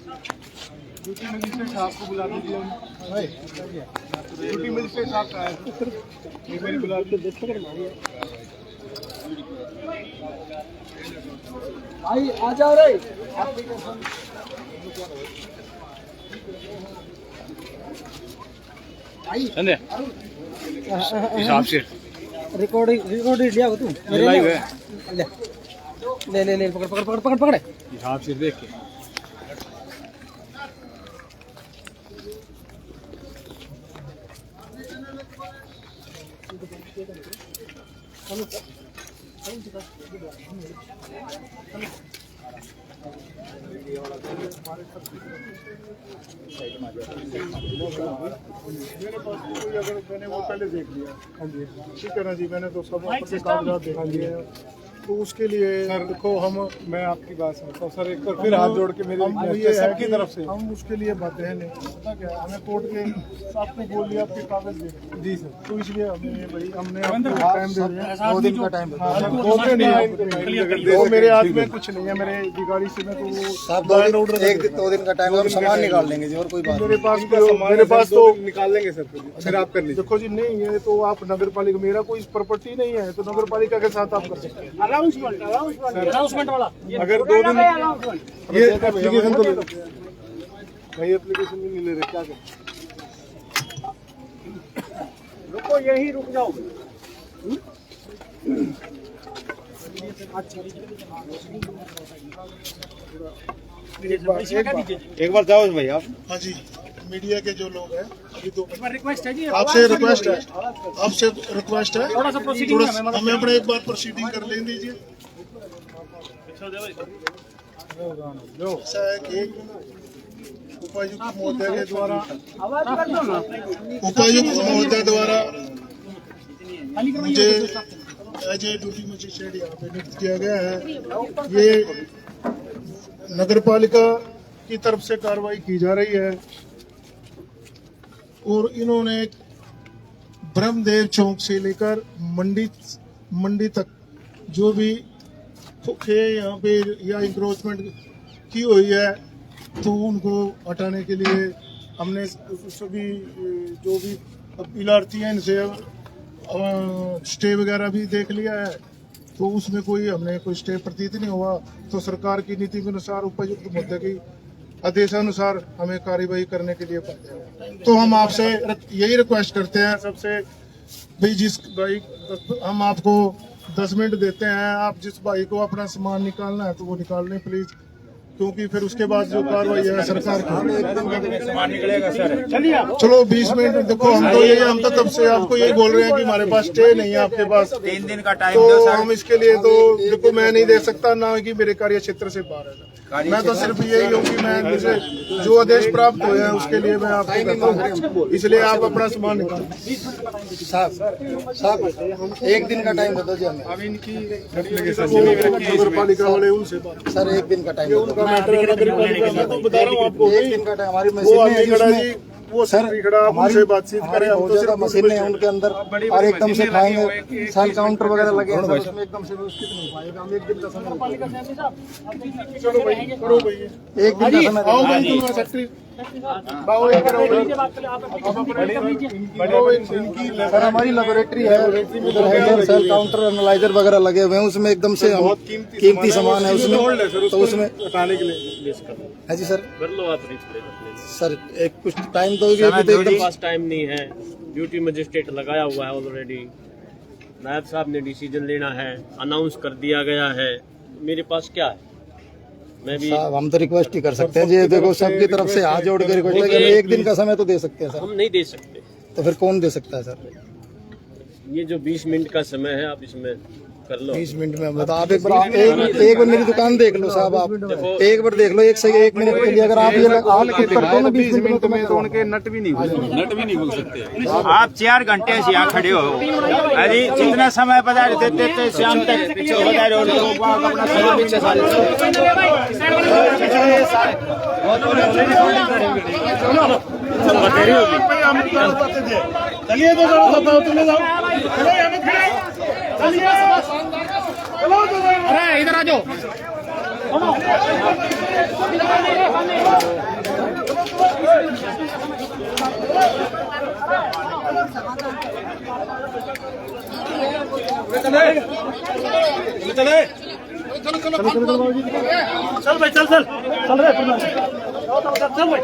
Duty magistrate साहब को बुला दीजिए। ड्यूटी मजिस्ट्रेट साहब का है, एक बार बुला दीजिए। भाई आ जाओ रे। हिसाब से रिकॉर्डिंग लिया तू लाइव है। ले ले ले पकड़ पकड़ पकड़ पकड़ पकड़ हिसाब से देख के मेरे पास कोई अगर मैंने वो पहले देख लिया। हाँ जी ठीक है ना जी, मैंने तो सब आपके कागजात देख लिए हैं, तो उसके लिए सर देखो हम, मैं आपकी बात समझता हूँ सर, एक बार फिर हाथ जोड़ के मेरे ये सबकी तरफ से हम उसके लिए बातें हैं नहीं, पता क्या है, हमें कोर्ट के आपने बोल दिया आपके कागज दे जी सर, तो इसलिए हमें भाई हमने टाइम दे दिया, 2 दिन का टाइम बोलते नहीं, वो मेरे हाथ में कुछ नहीं है, मेरे अधिकारी से मैं तो एक 2 दिन का टाइम हम सामान निकाल लेंगे जी, और कोई बात मेरे पास तो निकाल लेंगे सर, फिर आप कर लीजिए। देखो जी नहीं है तो आप नगर पालिका, मेरा कोई प्रॉपर्टी नहीं है तो नगर पालिका के साथ आप कर सकते हैं अनाउंसमेंट वाला। अगर 2 दिन ये एप्लीकेशन तो भाई एप्लीकेशन भी नहीं ले रहे, क्या करें? रुको यही रुक जाओ। एक बार जाओ भाई आप। हाँ जी, मीडिया के जो लोग हैं अभी तो रिक्वेस्ट है जी, आपसे रिक्वेस्ट है, थोड़ा सा प्रोसीडिंग हमें अपने एक बार प्रोसीडिंग कर लेने दीजिए। ऐसा है कि उपायुक्त महोदय के द्वारा मुझे एज ए ड्यूटी मजिस्ट्रेट यहाँ पे नियुक्त किया गया है। ये नगर पालिका की तरफ से कार्रवाई की जा रही है और इन्होंने ब्रह्मदेव चौक से लेकर मंडी तक जो भी खोखे यहाँ पे या इंक्रोचमेंट की हुई है तो उनको हटाने के लिए हमने सभी जो भी अपीलार्थी हैं इनसे स्टे वगैरह भी देख लिया है, तो उसमें हमने कोई स्टे प्रतीत नहीं हुआ, तो सरकार की नीति के अनुसार उपायुक्त महोदय की आदेशानुसार हमें कार्यवाही करने के लिए पाते हैं। तो हम आपसे यही रिक्वेस्ट करते हैं सबसे भाई, हम आपको 10 मिनट देते हैं, आप जिस भाई को अपना सामान निकालना है तो वो निकाल लें प्लीज, क्योंकि फिर उसके बाद जो कार्रवाई है सरकार की सामान निकलेगा सर। चलो 20 मिनट देखो, हम तो तब से आपको यही बोल रहे हैं कि हमारे पास स्टे नहीं है आपके पास, 3 दिन का टाइम तो हम इसके लिए तो देखो मैं नहीं दे सकता, ना कि मेरे कार्य क्षेत्र से बाहर है, मैं तो सिर्फ यही हूँ कि मैं जो आदेश प्राप्त हुए हैं उसके लिए मैं आपको कहता हूँ, इसलिए आप अपना सामान निकालें। साहब 1 दिन का टाइम दे दो जी हमें। अब इनकी नगर पालिका वाले उनसे बात सर 1 दिन का टाइम, उनका मैटर नगर पालिका, मैं तो बता रहा हूँ आपको 1 दिन का टाइम। हमारी वो मशीन आदमी खड़ा जी, वो सर खड़ा, आप उनसे बातचीत करें, हम तो सिर्फ मशीन है उनके अंदर, और एकदम से खाएंगे साल काउंटर वगैरह लगे हैं, उसमें एकदम से व्यवस्थित नहीं पाएगा, हम 1 दिन का समय चलो भाई करो भाई, 1 दिन का समय आओ भाई तुम सेक्रेटरी सर, हमारी लेबोरेटरी है, सेल काउंटर एनालाइजर वगैरह लगे हुए हैं, उसमें एकदम से बहुत कीमती सामान है उसमें, तो उसमें हटाने के लिए है जी सर। कर लो आप सर एक कुछ टाइम तो पास टाइम नहीं है, ड्यूटी मजिस्ट्रेट लगाया हुआ है ऑलरेडी, नायब साहब ने डिसीजन लेना है, अनाउंस कर दिया गया है, मेरे पास क्या है, मैं भी साहब हम तो रिक्वेस्ट ही कर सकते हैं जी, देखो सबकी तरफ से हाथ जोड़ के रिक्वेस्ट है कि 1 दिन का समय तो दे सकते हैं सर। हम नहीं दे सकते, तो फिर कौन दे सकता है सर? ये जो 20 मिनट का समय है आप इसमें कर लो। 20 मिनट में बता, आप एक बार मेरी दुकान देख लो साहब, आप एक बार देख लो, 1 मिनट के लिए अगर आप ये करते हो ना 20 मिनट में, तो उनके नट भी नहीं खुल सकते। आप 4 घंटे से यहाँ खड़े हो, अरे जितना समय बता देते शाम तक पीछे बता रहे हो, अपना समय पीछे चलिए तो चले जाओ, अरे इधर आ जाओ। चल भाई चल चल चल रे चल भाई चलो भाई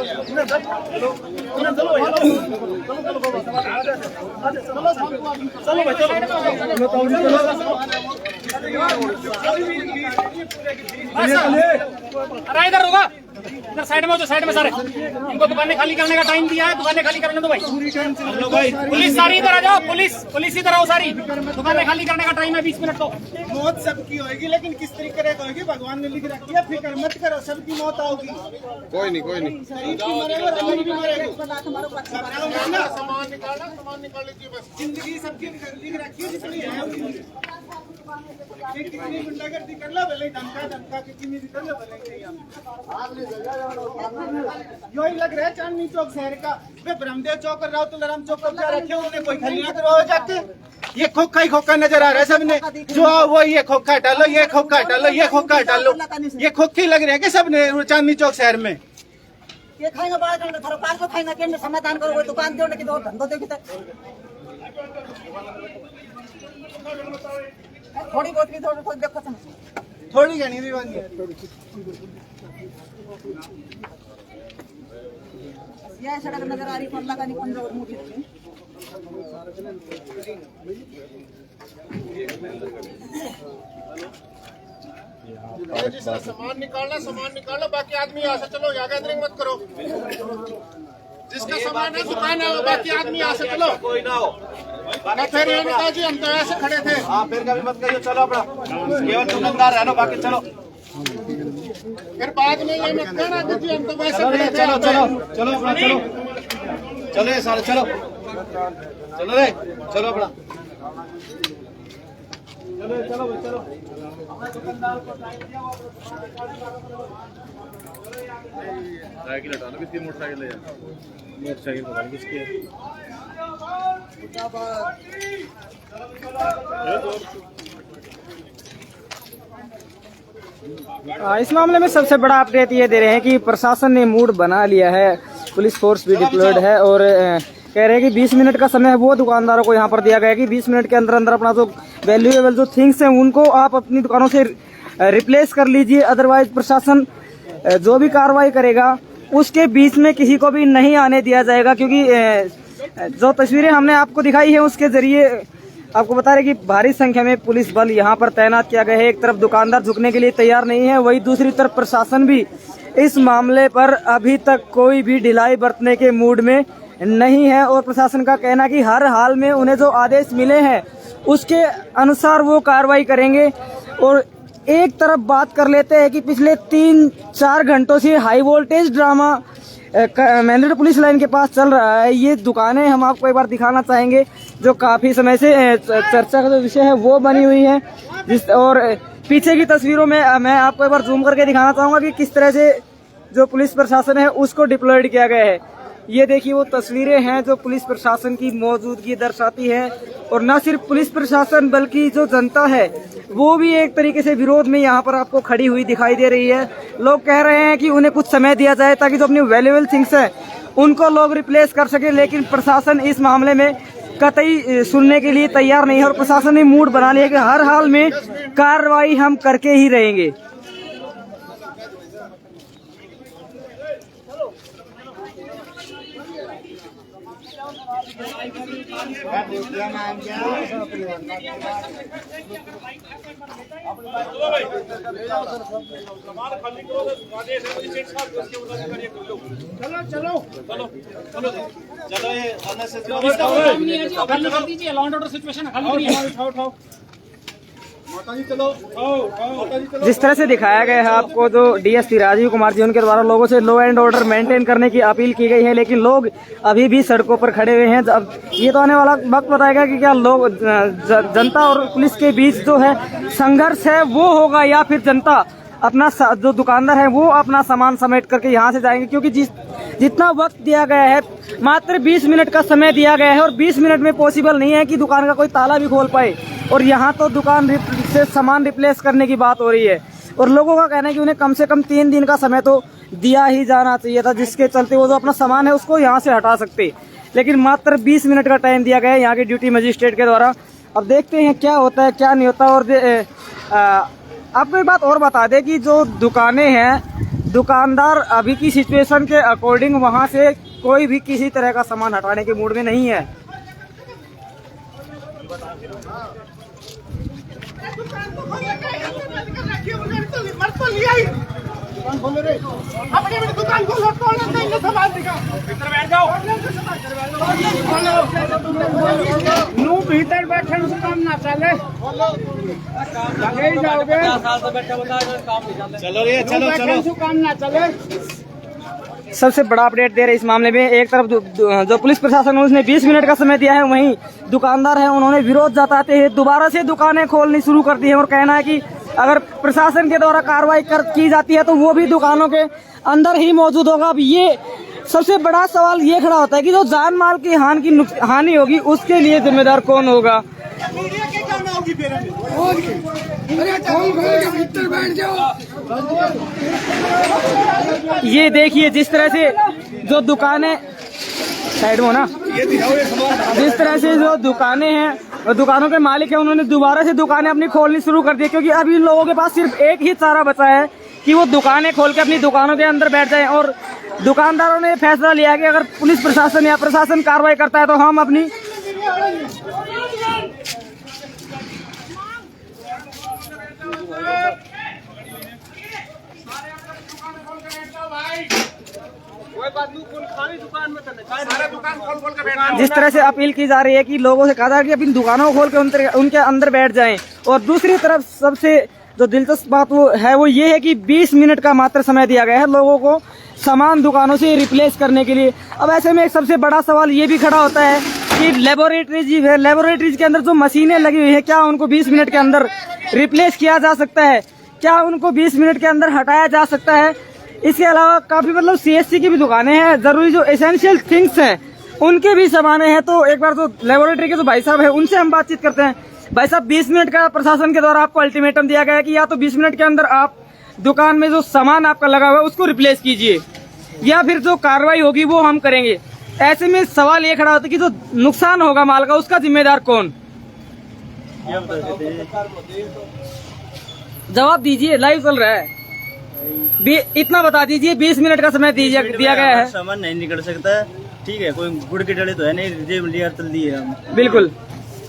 अरे इधर रुका, इधर साइड में हो, साइड में सारे इनको दुकानें खाली करने का टाइम दिया है, दुकानें खाली करने दो भाई। पुलिस सारी इधर आ जाओ, पुलिस इधर आओ, सारी दुकानें खाली करने का टाइम है 20 मिनट। तो मौत सबकी होगी, लेकिन किस तरीके से होगी भगवान ने लिख रखी है, फिक्र मत करो, सबकी मौत आओगी। कोई नहीं शरीफ भी मरेगा, अमीर भी मरेगा। सामान निकाल लीजिए बस। जिंदगी सबकी लिख रखी है, जितनी है कितनी गुंडागर्दी कर लो भले, धमका कितनी भी कर लो भले। यही लग रहा है चांदनी चौक शहर का, वे ब्रह्मदेव चौक और राउतुलराम चौक पर क्या रखे उन्होंने, कोई खलियां करवाओ जाके। ये खोखा ही खोखा नजर आ रहा है सबने, जो वो ये खोखा डालो, ये खोखा डालो, ये खोखा डालो, ये खोखे लग रहे हैं कि सबने चांदनी चौक शहर में। ये खाएंगे बाहर थोड़ा पार को खाएंगे, केंद्र समाधान करो, कोई दुकान दो कि दो धंधो दो कि थोड़ी बहुत भी थोड़ी देखो थोड़ी घनी भी बन गई। यह सड़क नजर आ रही है, अल्लाह का नहीं 15 और मुठी सामान निकालना, बाकी आदमी यहाँ से चलो, यहाँ गैदरिंग मत करो। जिसका सामान है दुकान है, बाकी आदमी यहाँ से चलो, कोई ना हो। फिर ये बता जी हम तो ऐसे खड़े थे। हाँ फिर कभी मत करिए, चलो अपना केवल दुकानदार रहना, बाकी चलो। फिर बाद में ये मत कहना कि जी हम तो वैसे खड़े थे। चलो अपना चलो ये सारे चलो रे, चलो अपना चलो। साइकिल हटाना, किसकी मोटरसाइकिल है? मोटरसाइकिल पता नहीं किसकी है। इस मामले में सबसे बड़ा अपडेट ये दे रहे हैं कि प्रशासन ने मूड बना लिया है, पुलिस फोर्स भी डिप्लॉयड है और कह रहे हैं कि 20 मिनट का समय है वो दुकानदारों को यहाँ पर दिया गया है कि 20 मिनट के अंदर अंदर अपना जो वैल्यूएबल जो थिंग्स हैं उनको आप अपनी दुकानों से रिप्लेस कर लीजिए, अदरवाइज प्रशासन जो भी कार्रवाई करेगा उसके बीच में किसी को भी नहीं आने दिया जाएगा। क्योंकि जो तस्वीरें हमने आपको दिखाई है उसके जरिए आपको बता रहे कि भारी संख्या में पुलिस बल यहाँ पर तैनात किया गया है। एक तरफ दुकानदार झुकने के लिए तैयार नहीं है, वही दूसरी तरफ प्रशासन भी इस मामले पर अभी तक कोई भी ढिलाई बरतने के मूड में नहीं है और प्रशासन का कहना कि हर हाल में उन्हें जो आदेश मिले हैं उसके अनुसार वो कार्रवाई करेंगे। और एक तरफ बात कर लेते हैं कि पिछले 3-4 घंटों से high voltage drama mandate police line के पास चल रहा है। ये दुकानें हम आपको एक बार दिखाना चाहेंगे जो काफी समय से चर्चा का जो विषय है वो बनी हुई है। और पीछे की तस्वीरों में मैं आपको एक बार जूम करके दिखाना चाहूंगा कि किस तरह से जो पुलिस प्रशासन है उसको डिप्लॉयड किया गया है। ये देखिए वो तस्वीरें हैं जो पुलिस प्रशासन की मौजूदगी दर्शाती है। और न सिर्फ पुलिस प्रशासन बल्कि जो जनता है वो भी एक तरीके से विरोध में यहाँ पर आपको खड़ी हुई दिखाई दे रही है। लोग कह रहे हैं कि उन्हें कुछ समय दिया जाए ताकि जो अपनी वैल्यूएबल थिंग्स हैं उनको लोग रिप्लेस कर सके, लेकिन प्रशासन इस मामले में कतई सुनने के लिए तैयार नहीं है और प्रशासन ने मूड बना लिया कि हर हाल में कार्रवाई हम करके ही रहेंगे। जिस तरह से दिखाया गया है आपको जो डीएसपी राजीव कुमार जी उनके द्वारा लोगों से लॉ एंड ऑर्डर मेंटेन करने की अपील की गई है, लेकिन लोग अभी भी सड़कों पर खड़े हुए हैं। अब ये तो आने वाला वक्त बताएगा कि क्या लोग जनता और पुलिस के बीच जो है संघर्ष है वो होगा या फिर जनता अपना जो दुकानदार है वो अपना सामान समेट करके यहाँ से जाएंगे। क्योंकि जितना वक्त दिया गया है मात्र 20 मिनट का समय दिया गया है और 20 मिनट में पॉसिबल नहीं है कि दुकान का कोई ताला भी खोल पाए। और यहाँ तो दुकान से सामान रिप्लेस करने की बात हो रही है और लोगों का कहना है कि उन्हें कम से कम 3 दिन का समय तो दिया ही जाना चाहिए था, जिसके चलते वो जो अपना सामान है उसको यहाँ से हटा सकते। लेकिन मात्र 20 मिनट का टाइम दिया गया है यहाँ के ड्यूटी मजिस्ट्रेट के द्वारा। अब देखते हैं क्या होता है क्या नहीं होता। और आपको एक बात और बता दें कि जो दुकानें हैं, दुकानदार अभी की सिचुएशन के अकॉर्डिंग वहां से कोई भी किसी तरह का सामान हटाने के मूड में नहीं है। दुकान खोलो, सामान दिखा, बैठ जाओ, भीतर बैठे काम ना चले, जाओगे चलो काम ना चले। सबसे बड़ा अपडेट दे रहे इस मामले में, एक तरफ जो पुलिस प्रशासन है उसने 20 मिनट का समय दिया है, वहीं दुकानदार है उन्होंने विरोध जताते हुए दोबारा से दुकानें खोलनी शुरू कर दी है और कहना है कि अगर प्रशासन के द्वारा कार्रवाई की जाती है तो वो भी दुकानों के अंदर ही मौजूद होगा। अब ये सबसे बड़ा सवाल ये खड़ा होता है कि जो जान माल की हानि होगी उसके लिए जिम्मेदार कौन होगा। ये देखिए जिस तरह से जो दुकानें साइड में ना, जिस तरह से जो दुकानें हैं और दुकानों के मालिक हैं उन्होंने दोबारा से दुकानें अपनी खोलनी शुरू कर दी, क्योंकि अभी लोगों के पास सिर्फ एक ही चारा बचा है कि वो दुकानें खोल के अपनी दुकानों के अंदर बैठ जाएं। और दुकानदारों ने फैसला लिया कि अगर पुलिस प्रशासन या प्रशासन कार्रवाई करता है तो हम अपनी जिस तरह से अपील की जा रही है कि लोगों से कहा जा रहा है कि अपनी दुकानों को खोल के उनके अंदर बैठ जाएं। और दूसरी तरफ सबसे जो दिलचस्प बात वो ये है कि 20 मिनट का मात्र समय दिया गया है लोगों को सामान दुकानों से रिप्लेस करने के लिए। अब ऐसे में एक सबसे बड़ा सवाल ये भी खड़ा होता है कि लेबोरेटरीज के अंदर जो मशीनें लगी हुई है, क्या उनको 20 मिनट के अंदर रिप्लेस किया जा सकता है? क्या उनको 20 मिनट के अंदर हटाया जा सकता है? इसके अलावा काफी मतलब CSC की भी दुकानें हैं, जरूरी जो एसेंशियल थिंग्स हैं उनके भी सामानें हैं। तो एक बार जो लेबोरेटरी के जो भाई साहब है उनसे हम बातचीत करते हैं। भाई साहब, 20 मिनट का प्रशासन के द्वारा आपको अल्टीमेटम दिया गया है कि या तो 20 मिनट के अंदर आप दुकान में जो सामान आपका लगा हुआ है उसको रिप्लेस कीजिए, या फिर जो कार्रवाई होगी वो हम करेंगे। ऐसे में सवाल ये खड़ा होता है कि जो नुकसान होगा माल का उसका जिम्मेदार कौन? जवाब दीजिए, लाइव चल रहा है। इतना बता दीजिए, 20 मिनट का समय दिया गया है। सामान नहीं निकल सकता, ठीक है, कोई गुड़ के डले तो है नहीं, जेब लिया चल दी है हम। बिल्कुल,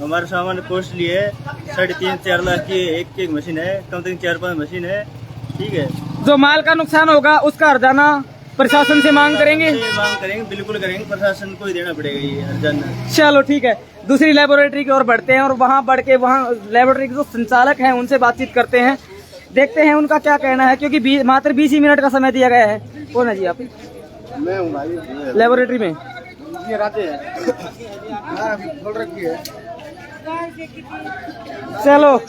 हमारा सामान कॉस्टली है, 3.5-4 लाख की एक मशीन है, कम से कम 4-5 मशीन है, ठीक है। जो माल का नुकसान होगा उसका हर्जाना प्रशासन से मांग करेंगे? बिल्कुल करेंगे, प्रशासन को ही देना पड़ेगा ये हर्जाना। चलो ठीक है, दूसरी लेबोरेटरी की ओर बढ़ते हैं और वहाँ बढ़ के वहाँ लेबोरेटरी के जो संचालक हैं उनसे बातचीत करते हैं, देखते हैं उनका क्या कहना है, क्योंकि मात्र 20 ही मिनट का समय दिया गया है। कौन है जी आप? मैं हूँ भाई लेबोरेटरी में। ये राधे है, खोल रखी है। चलो,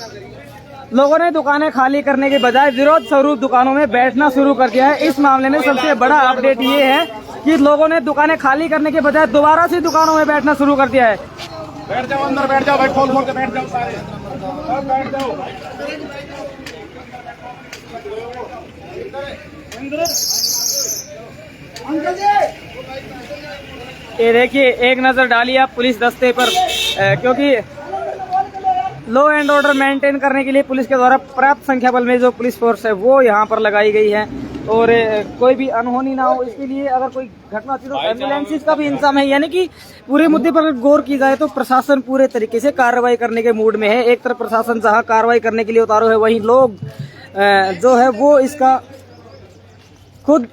लोगों ने दुकानें खाली करने के बजाय विरोध स्वरूप दुकानों में बैठना शुरू कर दिया है। इस मामले में सबसे बड़ा अपडेट ये है कि लोगों ने दुकानें खाली करने के बजाय दोबारा से दुकानों में बैठना शुरू कर दिया है। बैठ जाओ, अंदर बैठ जाओ भाई, खोल के बैठ जाओ सारे, बैठ जाओ। ये देखिए, एक नजर डालिए आप पुलिस दस्ते पर, क्योंकि लॉ एंड ऑर्डर मेंटेन करने के लिए पुलिस के द्वारा पर्याप्त संख्या बल में जो पुलिस फोर्स है वो यहाँ पर लगाई गई है और कोई भी अनहोनी ना हो इसके लिए अगर कोई घटना होती है तो एम्बुलेंसेज का भी इंतजाम है। यानी कि पूरे मुद्दे पर गौर की जाए तो प्रशासन पूरे तरीके से कार्रवाई करने के मूड में है। एक तरफ प्रशासन जहाँ कार्रवाई करने के लिए उतारू है, वहीं लोग जो है वो इसका खुद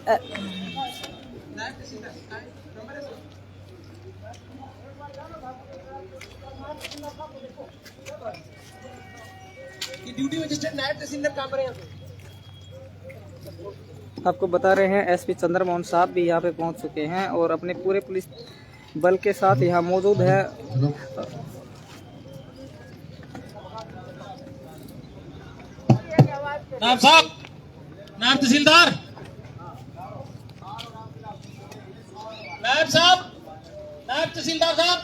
ड्यूटी मजिस्ट्रेट नायब तहसीलदार काम कर रहे हैं। आपको बता रहे हैं SP चंद्रमोहन साहब भी यहाँ पे पहुँच चुके हैं और अपने पूरे पुलिस बल के साथ यहाँ मौजूद है। नायब साहब, नायब तहसीलदार, नायब साहब, नायब तहसीलदार साहब,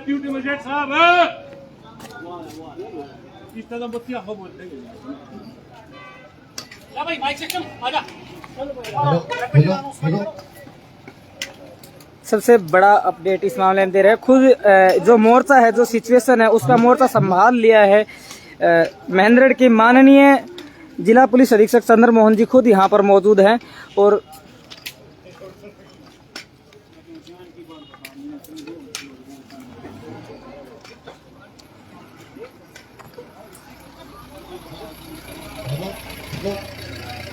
ड्यूटी मजिस्ट्रेट साहब इस तरह बत्तियां हो बोलते हैं। भाई माइक से कम आजा। सबसे बड़ा अपडेट इस मामले में दे रहे हैं। खुद जो मोर्चा है, जो सिचुएशन है, उसका मोर्चा संभाल लिया है महेंद्रगढ़ के माननीय जिला पुलिस अधीक्षक चंद्र मोहन जी खुद यहाँ पर मौजूद हैं। और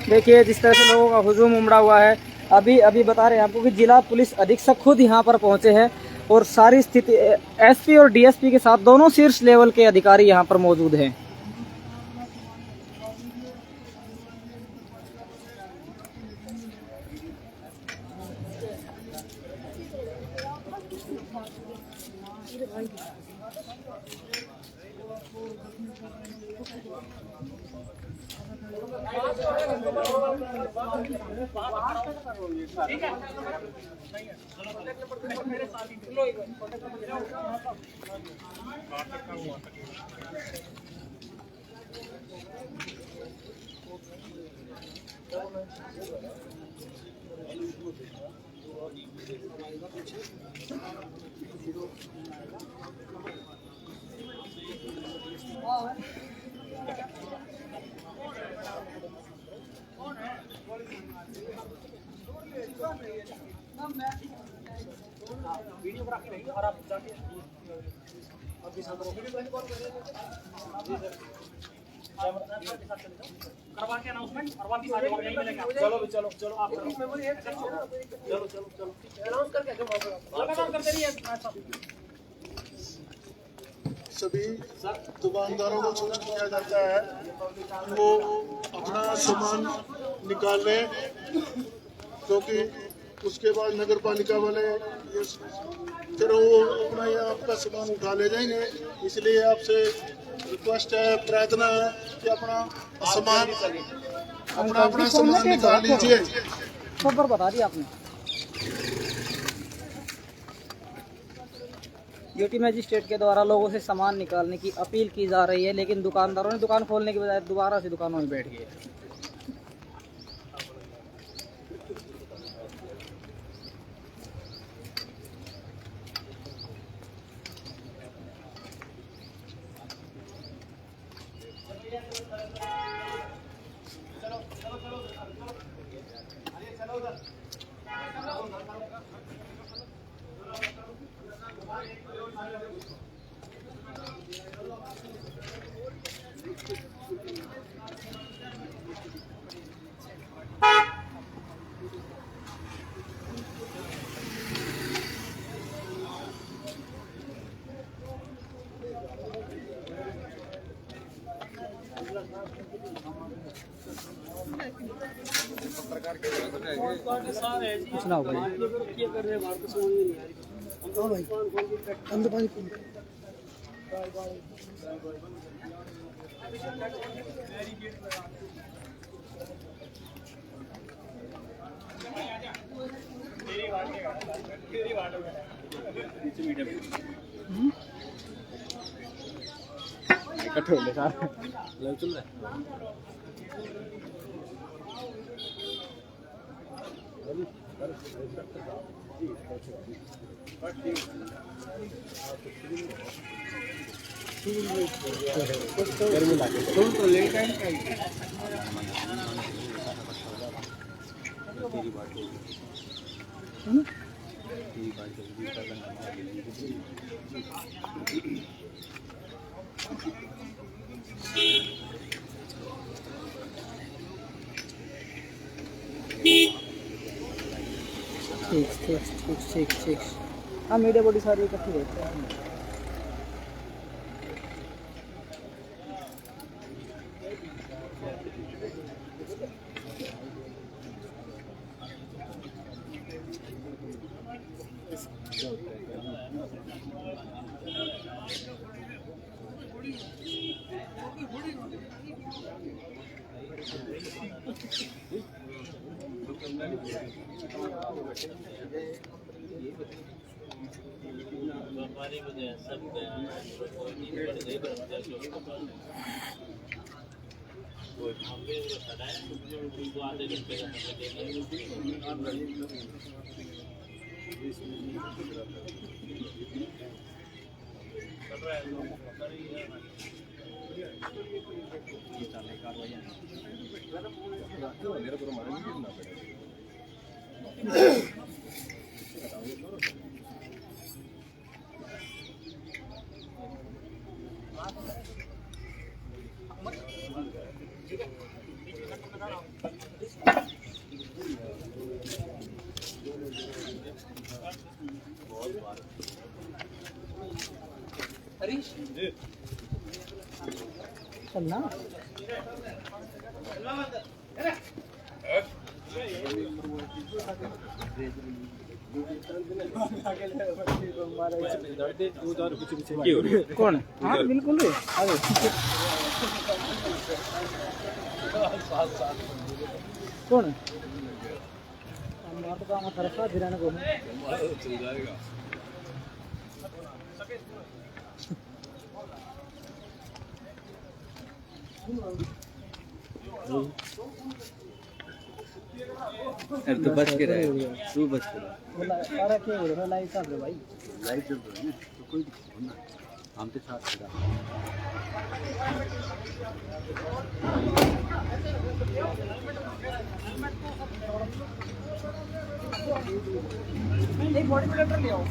देखिए जिस तरह से लोगों का हुजूम उमड़ा हुआ है। अभी बता रहे हैं आपको कि जिला पुलिस अधीक्षक खुद यहाँ पर पहुंचे हैं और सारी स्थिति एसपी और डीएसपी के साथ दोनों शीर्ष लेवल के अधिकारी यहाँ पर मौजूद हैं। सभी दुकानदारों को सूचित किया जाता है कि वो अपना सामान निकालें, क्योंकि उसके बाद नगर पालिका वाले फिर वो अपना या आपका सामान उठा ले जाएंगे। इसलिए आपसे रिक्वेस्ट है, प्रार्थना है कि अपना सामान निकाल लीजिए। खबर बता दी आपने। ड्यूटी मजिस्ट्रेट के द्वारा लोगों से सामान निकालने की अपील की जा रही है, लेकिन दुकानदारों ने दुकान खोलने के बजाय दोबारा से दुकानों में बैठ गए। सुनाओ भाई। इकट्ठे हो गए सारे लाइव चल रहा है। गर्मी लागे तो लेट है तेरी बात ठीक। हाँ, मीडिया बॉडी सारी इकट्ठी रहती है। चलना कौन? हाँ बिल्कुल अरे कौन? अब तो बच के रहे, तू बच के बोला लाइट चल रहा भाई, लाइट चल रही है तो कोई दिक्कत नहीं, हम तो साथ खड़ा। एक बॉडी प्लेटर ले आओ।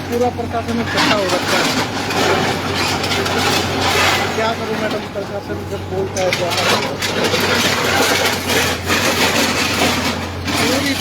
पूरा प्रशासन इकट्ठा हो रखा है, क्या करूं मैडम, प्रशासन जब बोलता है तो पूरी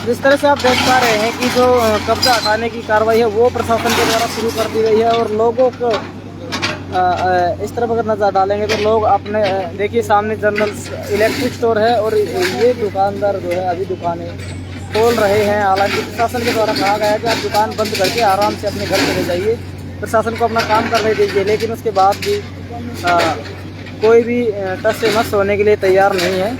जिस तरह से आप देख पा रहे हैं कि जो कब्जा हटाने की कार्रवाई है वो प्रशासन के द्वारा शुरू कर दी गई है और लोगों को इस तरफ अगर नज़र डालेंगे तो लोग अपने देखिए सामने जनरल इलेक्ट्रिक स्टोर है और ये दुकानदार जो है अभी दुकानें खोल रहे हैं। हालांकि प्रशासन के द्वारा कहा गया है कि आप दुकान बंद करके आराम से अपने घर चले जाइए, प्रशासन को अपना काम करने दीजिए, लेकिन उसके बाद भी कोई भी टस से मस होने के लिए तैयार नहीं है।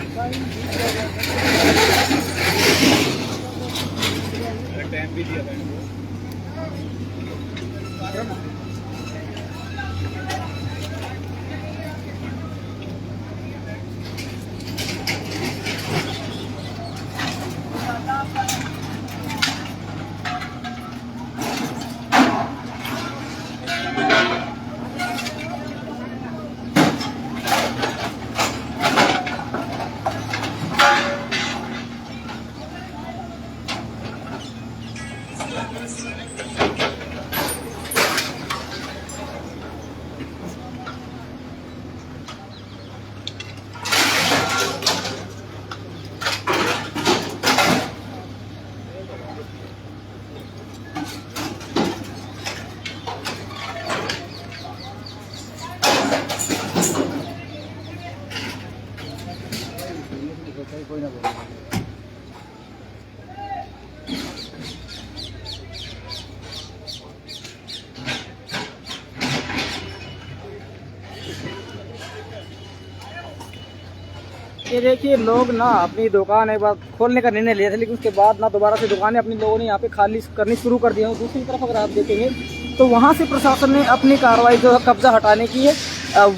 ये देखिए लोग ना अपनी दुकान एक बार खोलने का निर्णय लिया था, लेकिन उसके बाद ना दोबारा से दुकानें अपनी लोगों ने यहाँ पे खाली करनी शुरू कर दी है। दूसरी तरफ अगर आप देखेंगे तो वहाँ से प्रशासन ने अपनी कार्रवाई जो है कब्जा हटाने की है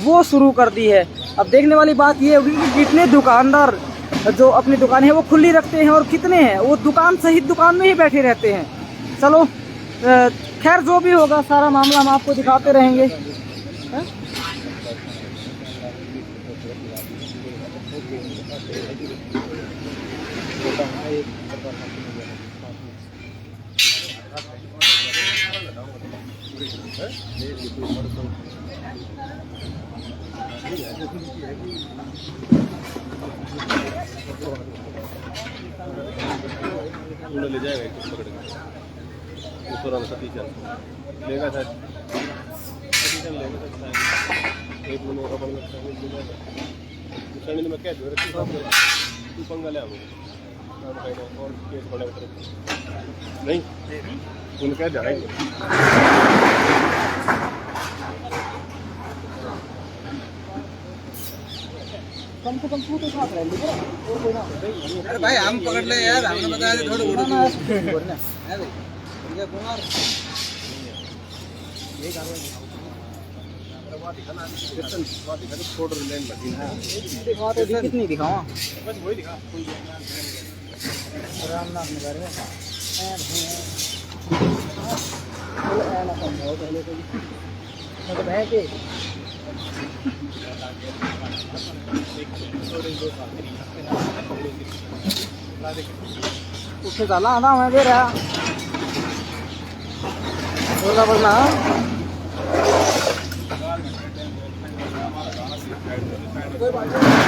वो शुरू कर दी है। अब देखने वाली बात ये होगी कि कितने दुकानदार जो अपनी दुकान है वो खुली रखते हैं और कितने हैं वो दुकान सहित दुकान में ही बैठे रहते हैं। चलो खैर जो भी होगा सारा मामला हम आपको दिखाते रहेंगे। ले जाएगा पकड़ के लेगा सर लेगा एक मिनट में क्या तू पंगा ले और केस बड़ा नहीं तुम क्या जाएंगे कम से कम तू तो साथ रह लीजिए और कोई ना। अरे भाई हम पकड़ ले यार, हमने बताया था थोड़ा उड़ ना है भाई ये कुमार ये दिखा तो कितनी दिखावा बस वही दिखा रामनाथ नगर में ना समझाओ पहले तो मतलब है कि उसे डाला आना मैं दे रहा बोला बोलना कोई बात हो जाएगी।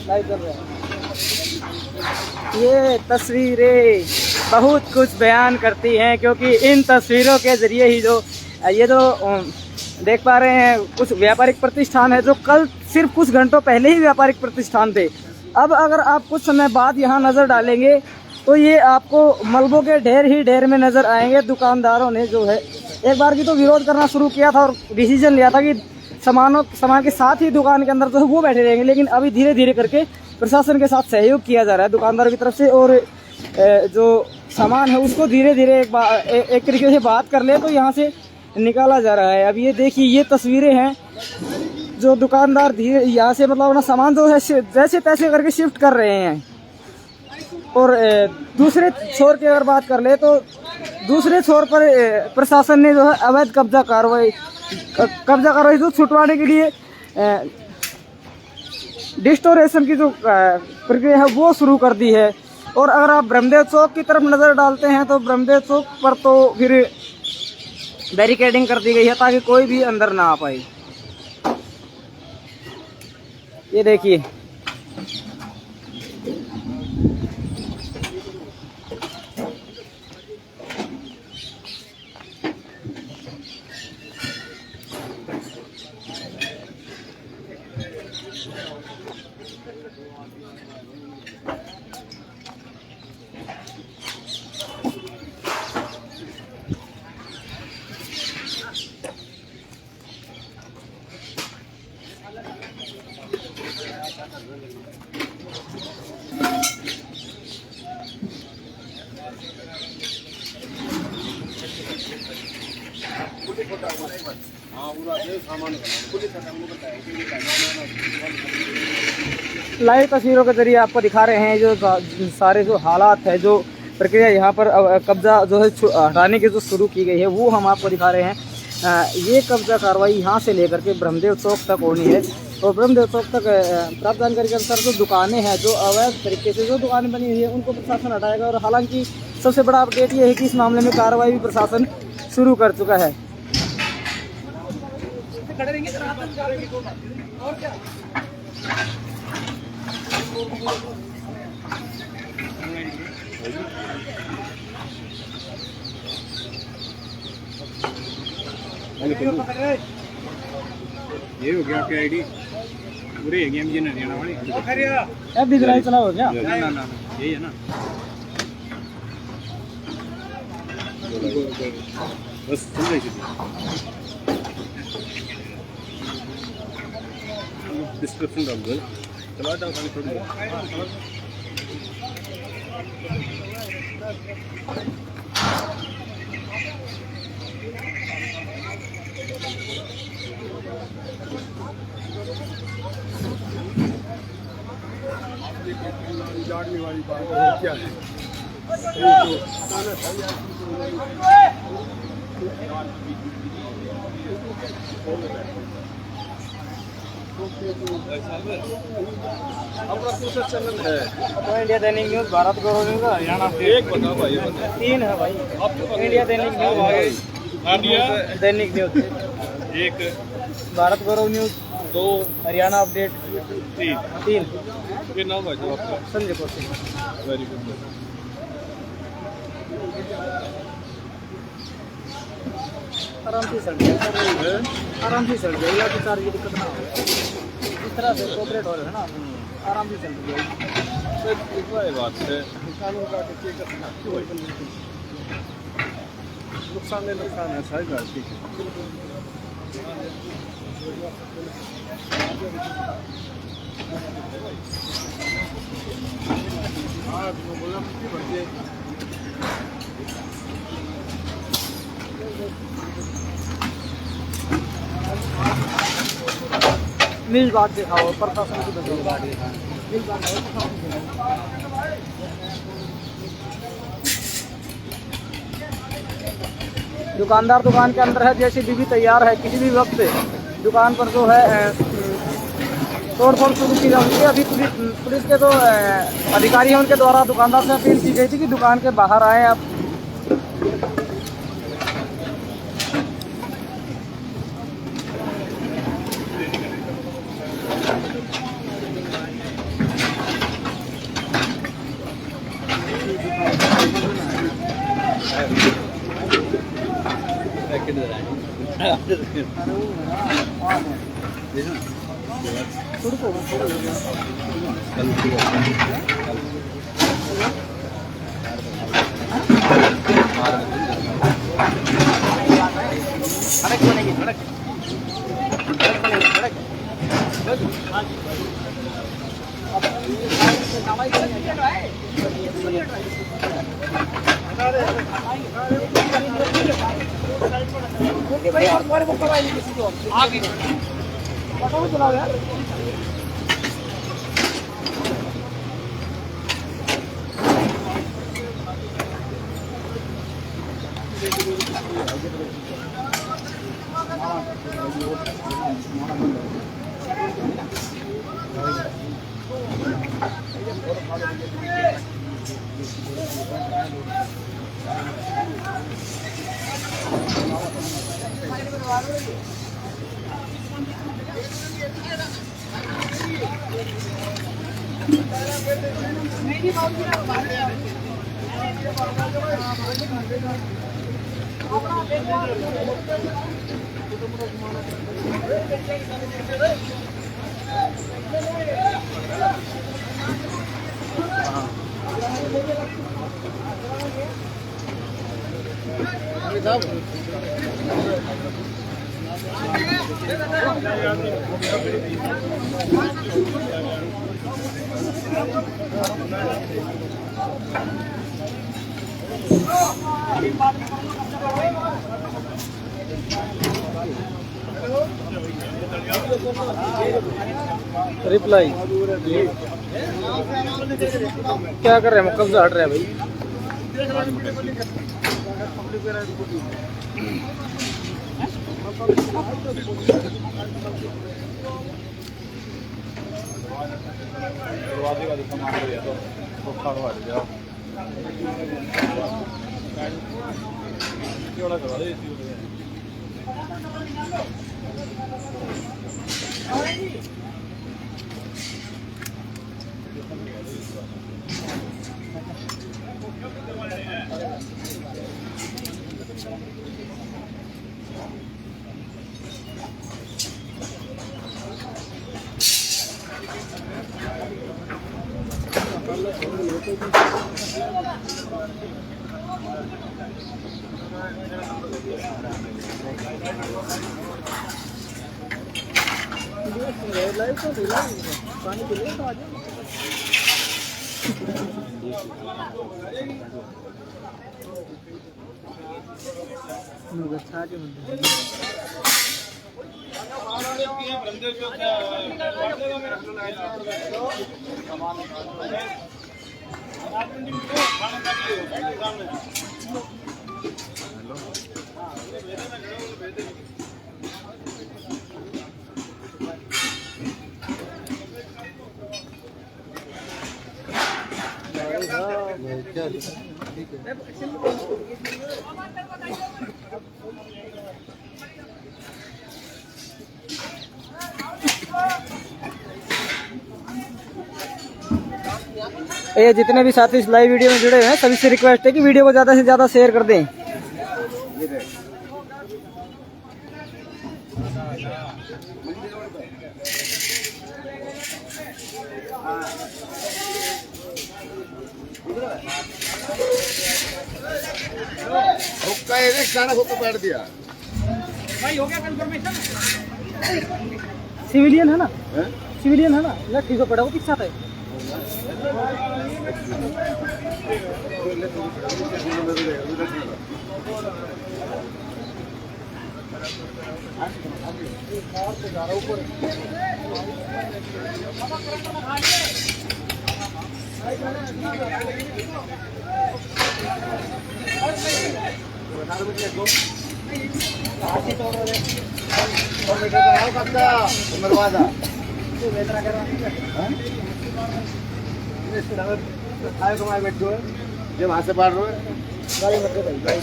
लाइव कर रहे हैं। ये तस्वीरें बहुत कुछ बयान करती हैं, क्योंकि इन तस्वीरों के ज़रिए ही जो ये जो देख पा रहे हैं कुछ व्यापारिक प्रतिष्ठान है जो कल सिर्फ कुछ घंटों पहले ही व्यापारिक प्रतिष्ठान थे। अब अगर आप कुछ समय बाद यहाँ नज़र डालेंगे तो ये आपको मलबों के ढेर ही ढेर में नज़र आएंगे। दुकानदारों ने जो है एक बार की तो विरोध करना शुरू किया था और डिसीजन लिया था कि सामान के साथ ही दुकान के अंदर जो है वो बैठे रहेंगे, लेकिन अभी धीरे धीरे करके प्रशासन के साथ सहयोग किया जा रहा है दुकानदारों की तरफ से, और जो सामान है उसको धीरे धीरे एक तरीके से बात कर ले तो यहाँ से निकाला जा रहा है। अब ये देखिए ये तस्वीरें हैं जो दुकानदार धीरे यहाँ से मतलब अपना सामान जो है जैसे तैसे करके शिफ्ट कर रहे हैं। और दूसरे छोर की अगर बात कर ले तो दूसरे छोर पर प्रशासन ने जो है अवैध कब्जा कार्रवाई को छुटवाने के लिए डिस्टोरेशन की जो प्रक्रिया है वो शुरू कर दी है। और अगर आप ब्रह्मदेव चौक की तरफ नज़र डालते हैं तो ब्रह्मदेव चौक पर तो फिर बैरिकेडिंग कर दी गई है ताकि कोई भी अंदर ना आ पाए। ये देखिए लाइव तस्वीरों के जरिए आपको दिखा रहे हैं जो सारे जो हालात है, जो प्रक्रिया यहाँ पर कब्जा जो है हटाने की जो शुरू की गई है वो हम आपको दिखा रहे हैं। ये कब्जा कार्रवाई यहाँ से लेकर के ब्रह्मदेव चौक तक होनी है और ब्रह्मदेव चौक तक प्राप्त जानकारी के अनुसार जो दुकानें हैं, जो अवैध तरीके से जो दुकानें बनी हुई है उनको प्रशासन हटाएगा। और हालांकि सबसे बड़ा अपडेट ये है कि इस मामले में कार्रवाई भी प्रशासन शुरू कर चुका है। ये हो गया आपकी आईडी पूरे गेम जी ने देना वाली ऐप भी दिलाई चला हो क्या? ना ना यही है ना, बस चल रही थी डिस्क्रिप्शन डाल दो, चला जाओ खाली थोड़ी जागने वाली बात क्या है? अपना दूसरा चैनल है तो India Dainik news, Bharat Gaurav news, Haryana एक बताओ भाई, 3 है भाई। India Dainik news, India Dainik news एक, भारत गौरव न्यूज़ 2, हरियाणा अपडेट 3। ये नाम है जो आपका? संजय कौशिक। Very good. आराम से चल जाए, आराम से चल जाएगा, तो चार्ज की दिक्कत ना हो। इस तरह से कोऑपरेट हो रहे है ना, आराम से चल जाएगी। बात है कानून का नुकसान है सारी बात ठीक है। मिल बात दिखाओ, प्रशासन की बजाओ गाड़ी मिल बात दुकानदार दुकान के अंदर है, जैसी भी तैयार है, किसी भी वक्त दुकान पर जो है तोड़फोड़ शुरू की जा सकती है। अभी पुलिस के जो अधिकारी हैं उनके द्वारा दुकानदार से अपील की गई थी कि दुकान के बाहर आए आप। रिप्लाई क्या कर रहे हैं? कब्जा हट रहा है भाई। ये जितने भी साथी इस लाइव वीडियो में जुड़े हुए हैं सभी से रिक्वेस्ट है कि वीडियो को ज्यादा से ज्यादा शेयर कर दें। भाई हो गया कंफर्मेशन? सिविलियन है ना? सिविलियन है ना? ना ठीक है, पड़ा वो किस है? जब वहां से बाढ़ रहे गाड़ी मत दे भाई,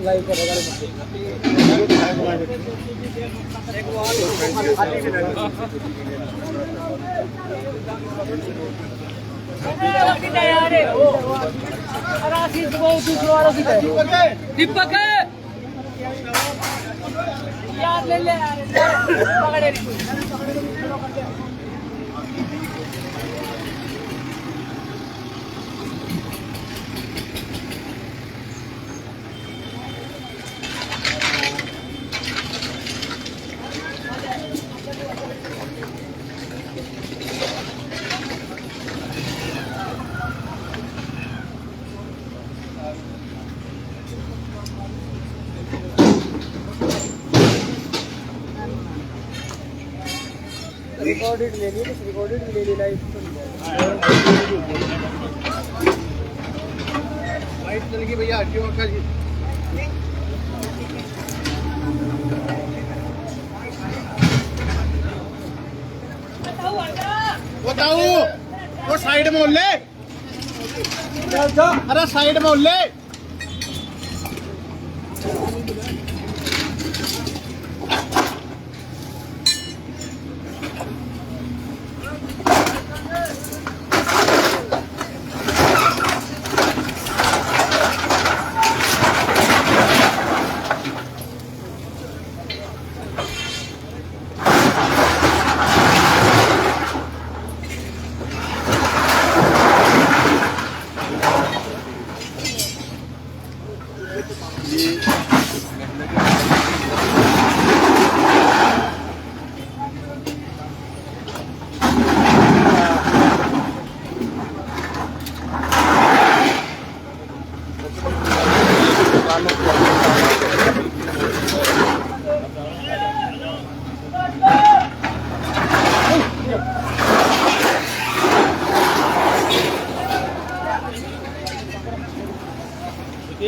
लाइव कर गाड़ी मत दीपक है। रिकॉर्डेड ले ली, रिकॉर्डेड ले ली लाइव। लाइट चल गई भैया, हटियो का जी। बताओ वो साइड में ले, अरे साइड में ले।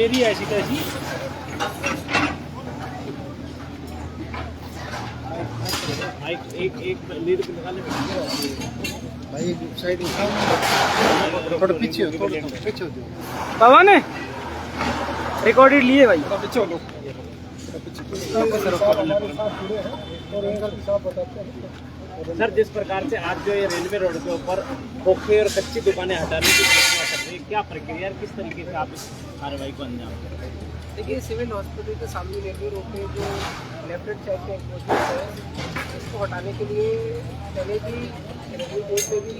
एरिया ऐसी तैसी एक लीड पे निकालने भाई साइड थोड़ा पीछे हो, थोड़ा पीछे हो जाओ। पवन है रिकॉर्डेड लिए भाई। सर, जिस प्रकार से आज जो ये रेलवे रोड के ऊपर खोखे और कच्ची दुकानें हटाने की घोषणा कर रही है, क्या प्रक्रिया है, किस तरीके से आप इस कार्रवाई को अंजाम दें? देखिए, सिविल हॉस्पिटल के सामने रेलवे रोड पे जो लेफ्ट हैंड साइड का एनक्रोचमेंट है, इसको हटाने के लिए पहले भी रेलवे बोर्ड पे भी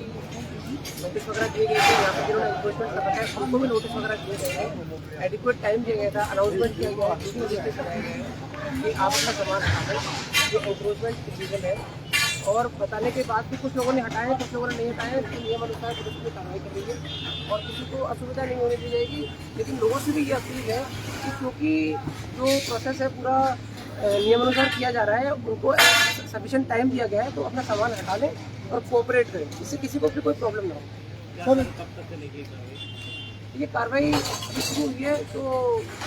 नोटिस वगैरह दिए गए थे। यहाँ पे जिन्होंने एनक्रोचमेंट कर रखा है उनको भी नोटिस वगैरह दिए गए हैं। एडिक्वेट टाइम दिया गया था, अनाउंसमेंट किया गया है, वीडियो देखते कराया गया है कि आप अपना सामान हटा दें, जो एनक्रोचमेंट इलीगल है। और बताने के बाद भी कुछ लोगों ने हटाए हैं, कुछ लोगों ने नहीं हटाए हैं, तो नियम अनुसार पुलिस में कार्रवाई कर रही है और किसी को असुविधा नहीं होने दी जाएगी। लेकिन लोगों से भी ये अपील है कि क्योंकि जो प्रोसेस है पूरा नियमानुसार किया जा रहा है, उनको सफिशिएंट टाइम दिया गया है, तो अपना सामान हटा लें और कोऑपरेट करें, इससे किसी को भी कोई प्रॉब्लम ना हो। कब तक चलेगी ये कार्रवाई अभी शुरू हुई है, तो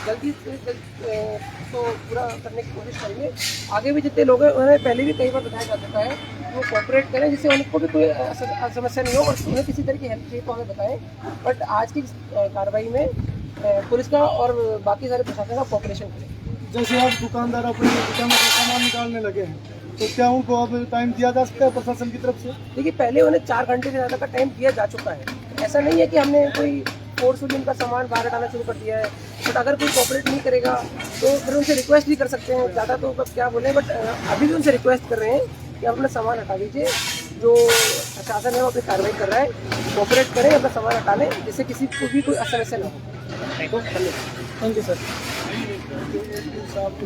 जल्दी से जल्द तो पूरा करने की कोशिश करेंगे। आगे भी जितने लोग हैं उन्हें पहले भी कई बार बताया जा चुका है, वो कोऑपरेट करें जिससे उनको भी कोई समस्या नहीं हो और उन्हें किसी तरह की हेल्प चाहिए तो हमें बताएं। बट आज की कार्रवाई में पुलिस का और बाकी सारे प्रशासन का कोऑपरेशन करें। जैसे अब दुकानदार अपने दुकान में सामान निकालने लगे हैं, तो क्या उनको अब टाइम दिया जा सकता है प्रशासन की तरफ से? देखिए, पहले उन्हें 4 घंटे से ज़्यादा का टाइम दिया जा चुका है। ऐसा नहीं है कि हमने कोई फोर्सफुली उनका सामान बाहर हटाना शुरू कर दिया है। बट अगर कोई कोऑपरेट नहीं करेगा तो फिर उनसे रिक्वेस्ट भी कर सकते हैं, ज़्यादा तो क्या बोले, बट अभी भी उनसे रिक्वेस्ट कर रहे हैं कि आप अपना सामान हटा लीजिए। जो प्रशासन है वो अपनी कार्रवाई कर रहा है, कोऑपरेट करें, अपना सामान हटा लें जिससे किसी को भी कोई समस्या ना हो। Thank you sir.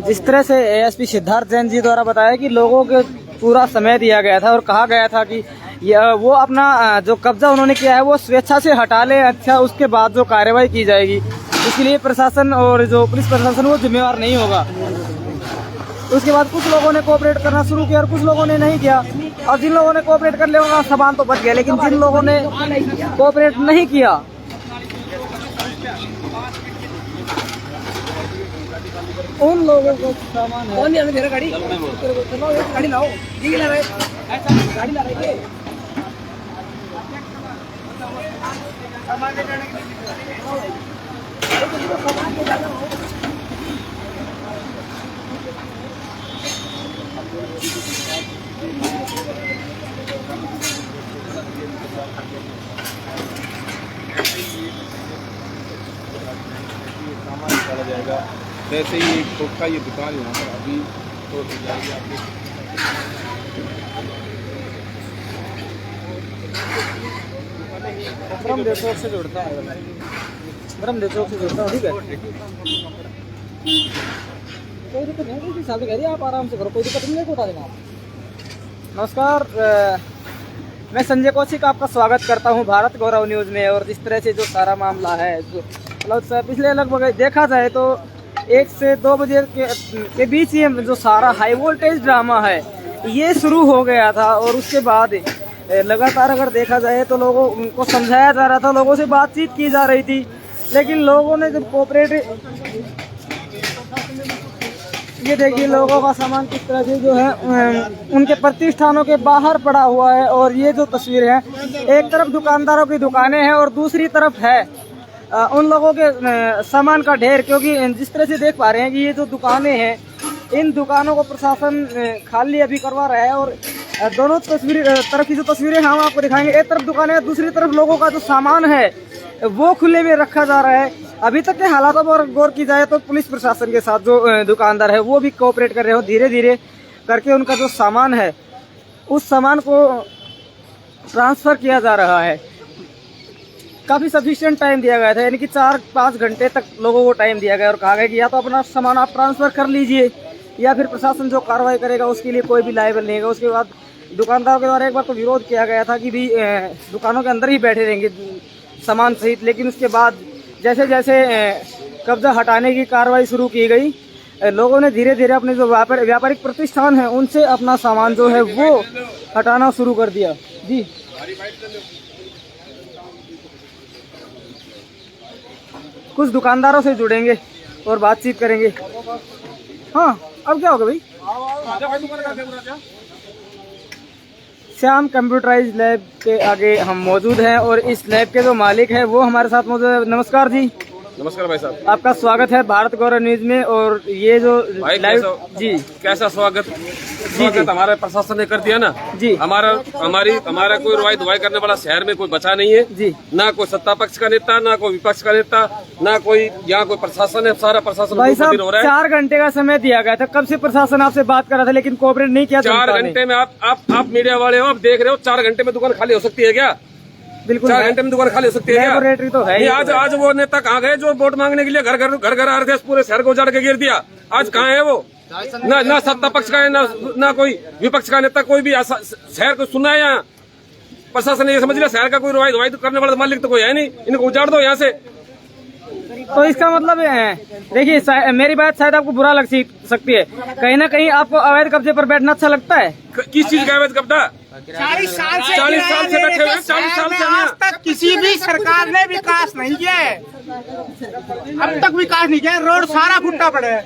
जिस तरह से एएसपी सिद्धार्थ जैन जी द्वारा बताया कि लोगों के पूरा समय दिया गया था और कहा गया था कि वो अपना जो कब्जा उन्होंने किया है वो स्वेच्छा से हटा ले, अच्छा उसके बाद जो कार्रवाई की जाएगी इसके लिए प्रशासन और जो पुलिस प्रशासन वो जिम्मेवार नहीं होगा। उसके बाद कुछ लोगों ने कोऑपरेट करना शुरू किया और कुछ लोगों ने नहीं किया, और जिन लोगों ने कोऑपरेट कर लिया उनका सामान तो बच गया, लेकिन जिन लोगों ने कोऑपरेट नहीं किया उन लोगों को सामान है। कौन नहीं गाड़ी गाड़ी लाओ, ये ला रहे गाड़ी ला रहे हैं। सामान निकाला जाएगा। जैसे ही एक खोखा ये दुकान यहाँ पर अभी ब्रह्मदेव चौक से जुड़ता है, ब्रह्मदेव चौक से जुड़ता है, ठीक है। कोई दिक्कत नहीं, किसी साल कह रही आप आराम से करो, कोई दिक्कत नहीं, उठा देना आप। नमस्कार, मैं संजय कौशिक आपका स्वागत करता हूं भारत गौरव न्यूज़ में। और इस तरह से जो सारा मामला है, जो मतलब पिछले लगभग देखा जाए तो 1 से 2 बजे के बीच ये जो सारा हाई वोल्टेज ड्रामा है ये शुरू हो गया था। और उसके बाद लगातार अगर देखा जाए तो लोगों को समझाया जा रहा था, लोगों से बातचीत की जा रही थी, लेकिन लोगों ने जब कोऑपरेट, ये देखिए लोगों का सामान किस तरह से जो है उनके प्रतिष्ठानों के बाहर पड़ा हुआ है। और ये जो तस्वीर है, एक तरफ दुकानदारों की दुकानें हैं और दूसरी तरफ है उन लोगों के सामान का ढेर। क्योंकि जिस तरह से देख पा रहे हैं कि ये जो दुकानें हैं, इन दुकानों को प्रशासन खाली अभी करवा रहा है। और दोनों तरफ की जो तस्वीरें हम आपको दिखाएंगे, एक तरफ दुकानें है, दूसरी तरफ लोगों का जो सामान है वो खुले में रखा जा रहा है। अभी तक के हालातों पर गौर की जाए तो पुलिस प्रशासन के साथ जो दुकानदार है वो भी कोऑपरेट कर रहे हो, धीरे धीरे करके उनका जो सामान है उस सामान को ट्रांसफर किया जा रहा है। काफ़ी सफिशिएंट टाइम दिया गया था, यानी कि 4-5 घंटे तक लोगों को टाइम दिया गया और कहा गया कि या तो अपना सामान आप ट्रांसफ़र कर लीजिए या फिर प्रशासन जो कार्रवाई करेगा उसके लिए कोई भी लायबल नहीं होगा। उसके बाद दुकानदारों के द्वारा एक बार तो विरोध किया गया था कि भी दुकानों के अंदर ही बैठे रहेंगे सामान सहित, लेकिन उसके बाद जैसे जैसे कब्जा हटाने की कार्रवाई शुरू की गई, लोगों ने धीरे धीरे अपने जो व्यापारिक प्रतिष्ठान हैं उनसे अपना सामान जो है वो हटाना शुरू कर दिया। जी कुछ दुकानदारों से जुड़ेंगे और बातचीत करेंगे। हाँ, अब क्या होगा भाई? श्याम कंप्यूटराइज लैब के आगे हम मौजूद हैं और इस लैब के जो मालिक है वो हमारे साथ मौजूद है। नमस्कार जी। नमस्कार भाई साहब, आपका स्वागत है भारत गौरव न्यूज में। और ये जो लाइव जी कैसा स्वागत हमारे प्रशासन ने कर दिया ना जी। हमारा कोई रुआई दुआई करने वाला शहर में कोई बचा नहीं है जी। ना कोई सत्ता पक्ष का नेता, ना कोई विपक्ष का नेता, ना कोई यहाँ कोई प्रशासन है। सारा प्रशासन भाई साहब हो रहा है। 4 घंटे का समय दिया गया था, कब से प्रशासन आपसे बात कर रहा था लेकिन कोऑपरेट नहीं किया। 4 घंटे में आप मीडिया वाले हो, आप देख रहे हो 4 घंटे में दुकान खाली हो सकती है क्या? बिल्कुल 4 घंटे में दुकान खाली हो सकती है क्या? लैबोरेटरी तो है। आज वो नेता कहाँ गए जो वोट मांगने के लिए घर घर आ रहे थे, पूरे शहर को उजाड़ के गिर दिया। आज कहाँ है वो? ना सत्ता पक्ष का है, ना कोई विपक्ष का नेता, कोई भी शहर को सुना है। यहाँ प्रशासन ने ये समझ लिया शहर का कोई रुआई दुआई करने वाला मालिक तो कोई है नहीं, इनको उजाड़ दो यहाँ से। तो इसका मतलब है, देखिए मेरी बात शायद आपको बुरा लग सकती है, कहीं ना कहीं आपको अवैध कब्जे पर बैठना अच्छा लगता है। किस चीज का अवैध कब्जा? 40 साल से बैठे हुए, 40 साल से आज तक किसी भी सरकार ने विकास नहीं किया है, अब तक विकास नहीं किया, रोड सारा फुट्टा पड़ा है।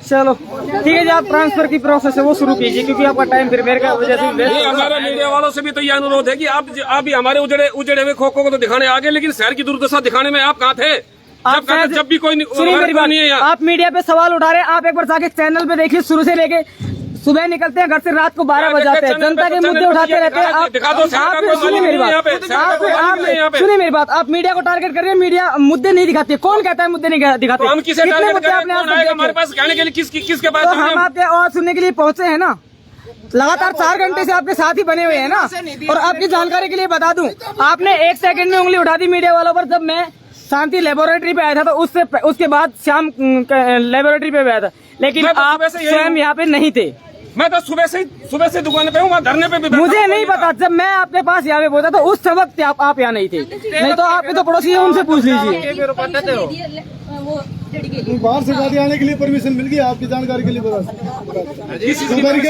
चलो ठीक है जी, आप ट्रांसफर की प्रोसेस है वो शुरू कीजिए क्योंकि आपका टाइम फिर मेरे का वजह से। हमारा मीडिया वालों से भी तो ये अनुरोध है कि आप भी हमारे उजड़े हुए खोखों को तो दिखाने आगे, लेकिन शहर की दुर्दशा दिखाने में आप कहाँ थे? जब भी कोई सुनिए मेरी बात, आप मीडिया पे सवाल उठा रहे हैं, आप एक बार जाके चैनल पे देखिए, शुरू से लेके सुबह निकलते हैं घर से रात को 12 बजाते हैं, जनता के मुद्दे उठाते रहते हैं। आप सुनिए मेरी बात, सुनिए मेरी बात, आप मीडिया को टारगेट कर रहे हैं, मीडिया मुद्दे नहीं दिखाती है। कौन कहता है मुद्दे नहीं दिखाते? हम किसे टारगेट करें? हमारे पास कहने के लिए किसके पास? हम आपके आवाज सुनने के लिए पहुंचे हैं ना, लगातार 4 घंटे से आपके साथ ही बने हुए हैं ना। और आपकी जानकारी के लिए बता दूं, आपने 1 सेकंड में उंगली उठा दी मीडिया वालों पर। जब मैं शांति लेबोरेटरी पे आया था तो उसके बाद श्याम लेबोरेटरी पे आया था, लेकिन आप स्वयं यहाँ पे नहीं थे। मैं तो सुबह से दुकान पे हूँ, वहाँ धरने पे भी मुझे नहीं पता, जब मैं आपके पास यहाँ पे पहुंचा तो उस वक्त आप यहाँ नहीं थे। नहीं तो आप तो पड़ोसी है, उनसे पूछ लीजिए। बाहर से गाड़ी आने के लिए परमिशन मिल गई, आपकी जानकारी के लिए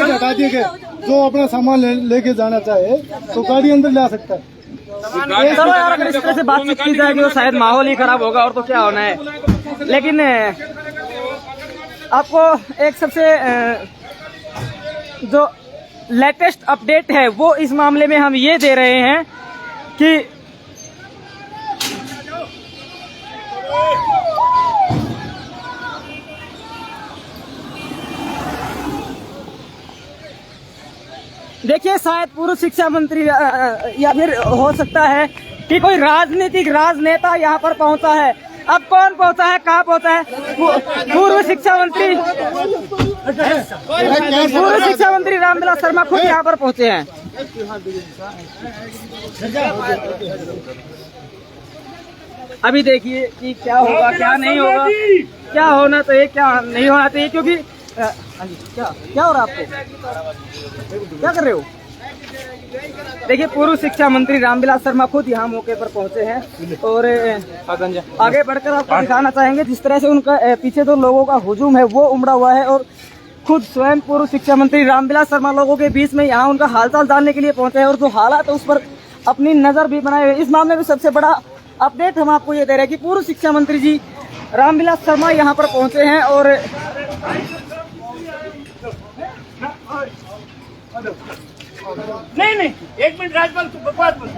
हटा दिए गए। जो अपना सामान लेके जाना चाहे तो गाड़ी अंदर ला सकता है। चलो यार, अगर इस तरह से बातचीत की जाएगी तो शायद माहौल ही खराब होगा, और तो क्या होना है। लेकिन आपको एक सबसे जो लेटेस्ट अपडेट है वो इस मामले में हम ये दे रहे हैं कि देखिए, शायद पूर्व शिक्षा मंत्री या फिर हो सकता है कि कोई राजनीतिक राजनेता यहाँ पर पहुंचा है। अब कौन पहुंचा है, कहाँ पहुंचा है? पूर्व शिक्षा मंत्री रामविलास शर्मा खुद यहाँ पर पहुंचे हैं। अभी देखिए कि क्या होगा, क्या नहीं होगा, क्या होना चाहिए, क्या नहीं होना चाहिए, क्योंकि क्या हो रहा है आपको, क्या कर रहे हो? देखिए पूर्व शिक्षा मंत्री रामविलास शर्मा खुद यहाँ मौके पर पहुंचे हैं और आगे बढ़कर आपको दिखाना चाहेंगे जिस तरह से उनका पीछे जो लोगों का हुजूम है वो उमड़ा हुआ है और खुद स्वयं पूर्व शिक्षा मंत्री रामविलास शर्मा लोगों के बीच में यहाँ उनका हालचाल जानने के लिए पहुंचे हैं और जो हालात है उस पर अपनी नजर भी बनाए हुए। इस मामले में सबसे बड़ा अपडेट हम आपको ये दे रहे हैं कि पूर्व शिक्षा मंत्री जी रामविलास शर्मा यहाँ पर पहुंचे हैं और नहीं, एक मिनट राजपाल, तू बकवास मत।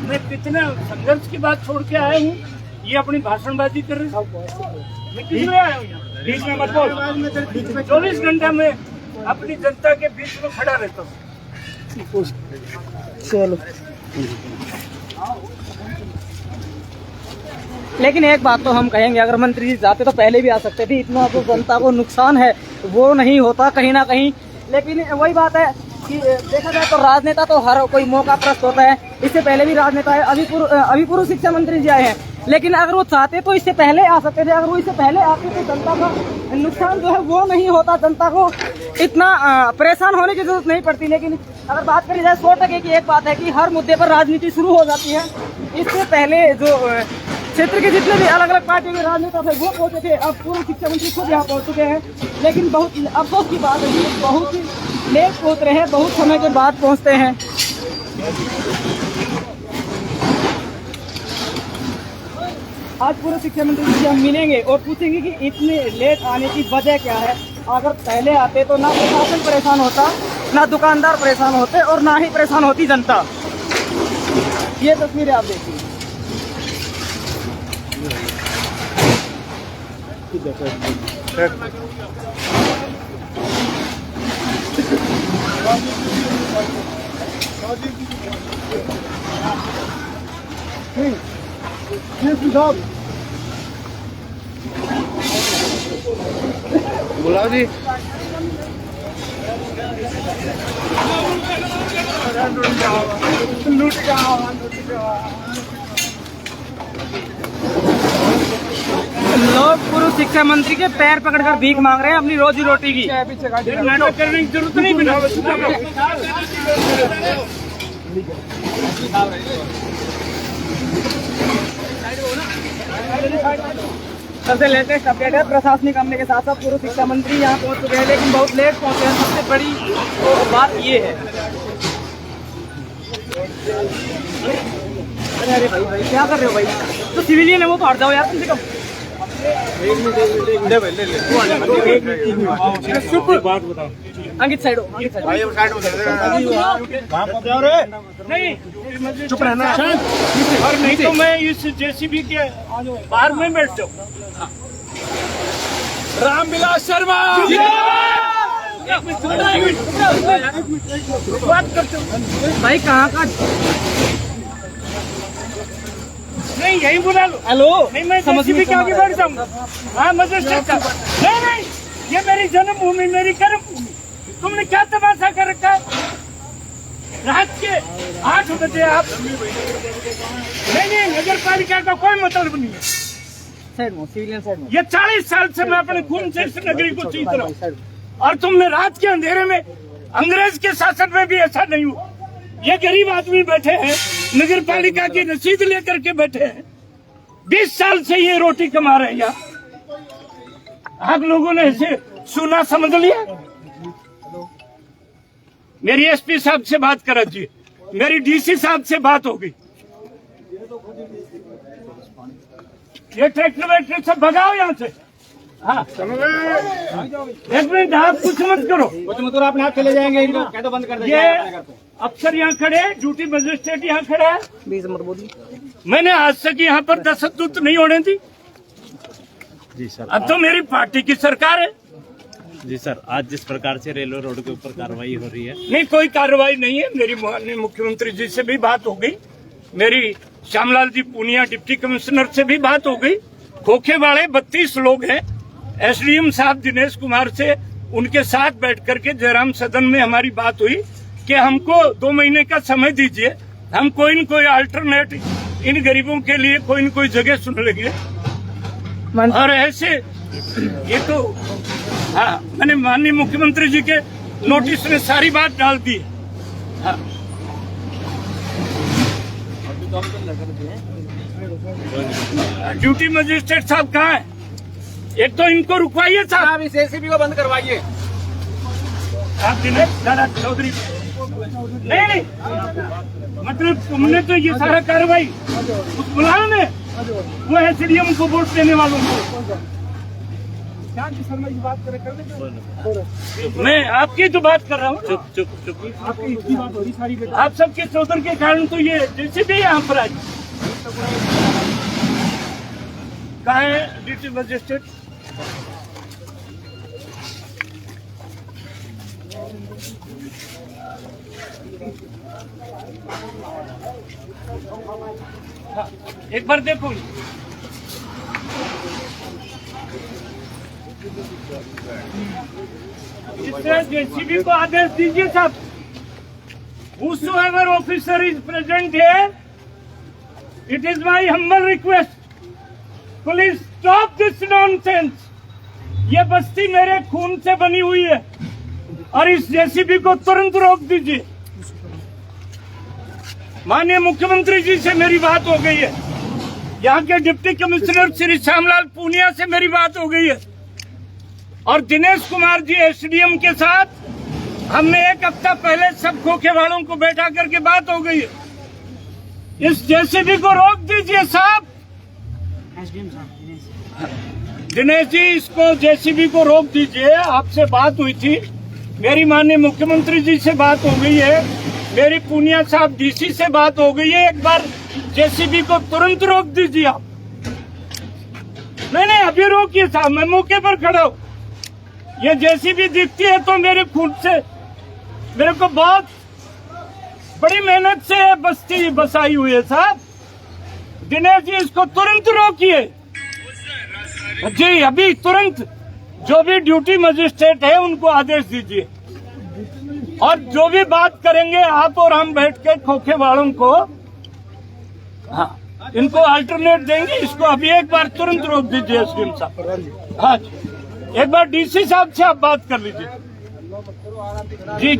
मैं कितना संघर्ष की बात छोड़ के आया हूँ, ये अपनी भाषणबाजी कर रहे हैं। मैं किस लिए आया हूँ यहाँ? बीच में मत बोल। 24 घंटा में अपनी जनता के बीच में खड़ा रहता हूँ। चलो, लेकिन एक बात तो हम कहेंगे, अगर मंत्री जी जाते तो पहले भी आ सकते थे। इतना जो जनता को नुकसान है वो नहीं होता कहीं ना कहीं। लेकिन वही बात है कि देखा जाए तो राजनेता तो हर कोई मौका प्रस्त होता है। इससे पहले भी राजनेता है, अभी पूर्व शिक्षा मंत्री जी आए हैं, लेकिन अगर वो चाहते तो इससे पहले आ सकते थे। अगर वो इससे पहले आते तो जनता का नुकसान जो है वो नहीं होता, जनता को इतना परेशान होने की जरूरत नहीं पड़ती। लेकिन अगर बात करी जाए 100% की एक बात है कि हर मुद्दे पर राजनीति शुरू हो जाती है। इससे पहले जो क्षेत्र के जितने भी अलग अलग पार्टी के राजनेता थे वो पहुंचे थे, अब पूर्व शिक्षा मंत्री खुद यहाँ पहुंच चुके हैं। लेकिन बहुत अफसोस की बात है कि बहुत ही लेट पहुंच रहे हैं, बहुत समय के बाद पहुंचते हैं। आज पूर्व शिक्षा मंत्री से हम मिलेंगे और पूछेंगे कि इतने लेट आने की वजह क्या है। अगर पहले आते तो ना प्रशासन परेशान होता, ना दुकानदार परेशान होते और ना ही परेशान होती जनता। ये तस्वीरें आप देखिए। बुलाओ जी। लोग पूर्व शिक्षा मंत्री के पैर पकड़कर भीख मांग रहे हैं अपनी रोजी रोटी की। नाटक करने की जरूरत नहीं बिना। सबसे लेटेस्ट अपडेट है, प्रशासनिक अमले के साथ साथ पूर्व शिक्षा मंत्री यहाँ पहुँच चुके हैं, लेकिन बहुत लेट पहुँचे हैं। सबसे बड़ी बात ये है, अरे भाई क्या कर रहे हो भाई? तो सिविलियन है वो, तो हट जाओ यार कम से कम। बात बताओ। अंकित साइड हो, नहीं चुप रहना, और नहीं तो मैं इस जेसीबी के बाहर में बैठ जाऊँ। रामविलास शर्मा बात करते हो भाई, कहाँ का? नहीं यही बुला लो। हेलो, नहीं मैं जेसीबी के आगे बैठ जाऊंगा। हाँ मजिस्ट्रेट साहब, नहीं ये मेरी जन्मभूमि, मेरी कर्मभूमि। तुमने क्या तमाशा कर रखा है? रात के 8 बजे आप नहीं, नगर पालिका का कोई मतलब नहीं है। साइड में, सिविलियन साइड में। ये 40 साल से मैं अपने खून से इस नगरी को जीत रहा हूँ, और तुमने रात के अंधेरे में, अंग्रेज के शासन में भी ऐसा नहीं हुआ। ये गरीब आदमी बैठे हैं, नगर पालिका की रसीद लेकर के बैठे हैं, 20 साल से ये रोटी कमा रहे हैं यहाँ। आप लोगों ने इसे सुना समझ लिया। मेरी एसपी साहब से बात करा जी, मेरी डीसी साहब से बात होगी। ये ट्रैक्टर वैक्टर सब भगाओ यहाँ से। हाँ एक मिनट, आप कुछ मत करो, कुछ मत करो, अपने आप चले जाएंगे। इनको कह दो बंद कर दे। ये अफसर यहाँ खड़े हैं, ड्यूटी मजिस्ट्रेट यहाँ खड़ा है। 20 नंबर बोली। मैंने आज तक यहाँ पर तशद्दुद नहीं होने दी। जी सर, अब तो मेरी पार्टी की सरकार है। जी सर, आज जिस प्रकार से रेलवे रोड के ऊपर कार्रवाई हो रही है, नहीं कोई कार्रवाई नहीं है। मेरी माननीय मुख्यमंत्री जी से भी बात हो गई, मेरी श्यामलाल जी पूनिया डिप्टी कमिश्नर से भी बात हो गई। खोखे वाले 32 लोग हैं। एसडीएम साहब दिनेश कुमार से उनके साथ बैठ करके जयराम सदन में हमारी बात हुई कि हमको 2 महीने का समय दीजिए, हम कोई न कोई अल्टरनेट इन गरीबों के लिए कोई न कोई जगह सुन लेंगे। और ऐसे ये तो हाँ, मैंने माननीय मुख्यमंत्री जी के नोटिस में सारी बात डाल दी। हाँ। ड्यूटी मजिस्ट्रेट साहब कहाँ है? एक तो इनको रुकवाइए साहब, इस एसीबी को बंद करवाइए। आप दिनेश दादा चौधरी नहीं, मतलब तुमने तो ये सारा कार्रवाई उस बुलाओ ने वो एसडीएम को वोट देने वालों को। मैं आपकी तो बात कर रहा हूँ। चुप। आपकी बात हो रही सारी। आप सबके चौधर के कारण तो ये जैसे भी यहाँ पर आज कहाँ है ड्यूटी मजिस्ट्रेट? हाँ, एक बार देखो। जेसीबी को आदेश दीजिए साहब। Whosoever officer is present here, it is my humble request. Please stop this nonsense. ये बस्ती मेरे खून से बनी हुई है और इस जेसीबी को तुरंत रोक दीजिए। माननीय मुख्यमंत्री जी से मेरी बात हो गई है, यहाँ के डिप्टी कमिश्नर श्री श्यामलाल पूनिया से मेरी बात हो गई है और दिनेश कुमार जी एसडीएम के साथ हमने 1 हफ्ता पहले सब खोखे वालों को बैठा करके बात हो गई है। इस जेसीबी को रोक दीजिए साहब। दिनेश जी, इसको जेसीबी को रोक दीजिए। आपसे बात हुई थी, मेरी माननीय मुख्यमंत्री जी से बात हो गई है, मेरी पूनिया साहब डीसी से बात हो गई है। एक बार जेसीबी को तुरंत रोक दीजिए आप। नहीं, अभी रोकिए साहब, मैं मौके पर खड़ा हूँ। ये जेसीबी दिखती है तो मेरे खून से, मेरे को बहुत बड़ी मेहनत से बस्ती बसाई हुई है साहब। दिनेश जी, इसको तुरंत रोकिए जी, अभी तुरंत। जो भी ड्यूटी मजिस्ट्रेट है उनको आदेश दीजिए और जो भी बात करेंगे आप और हम बैठ के खोखे वालों को, हाँ, इनको अल्टरनेट देंगे। इसको अभी एक बार तुरंत रोक दीजिए एसडीएम साहब। हाँ जी, एक बार डीसी साहब से आप बात कर लीजिए। जी।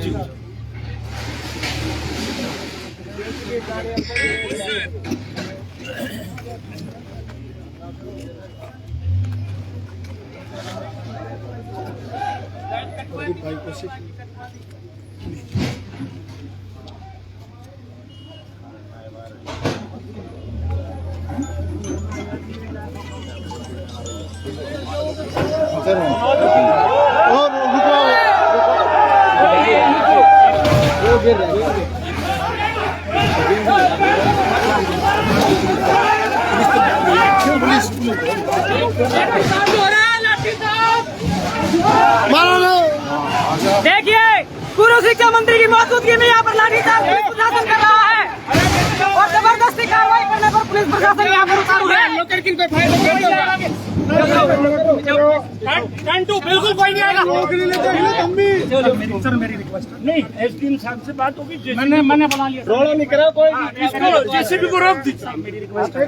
देखिए, पूर्व शिक्षा मंत्री की मौजूदगी में यहाँ पर लाठीचार्ज प्रशासन कर रहा है और जबरदस्ती कार्रवाई करने पर पुलिस प्रशासन यहाँ पर उतारू है। बिल्कुल कोई नहीं आएगा। सर, मेरी रिक्वेस्ट नहीं, एसडीएम साहब से बात होगी। मैंने बना लिया, रोड़ा नहीं करा कोई। इसको जेसीबी को रोक दीजिए। मेरी रिक्वेस्ट है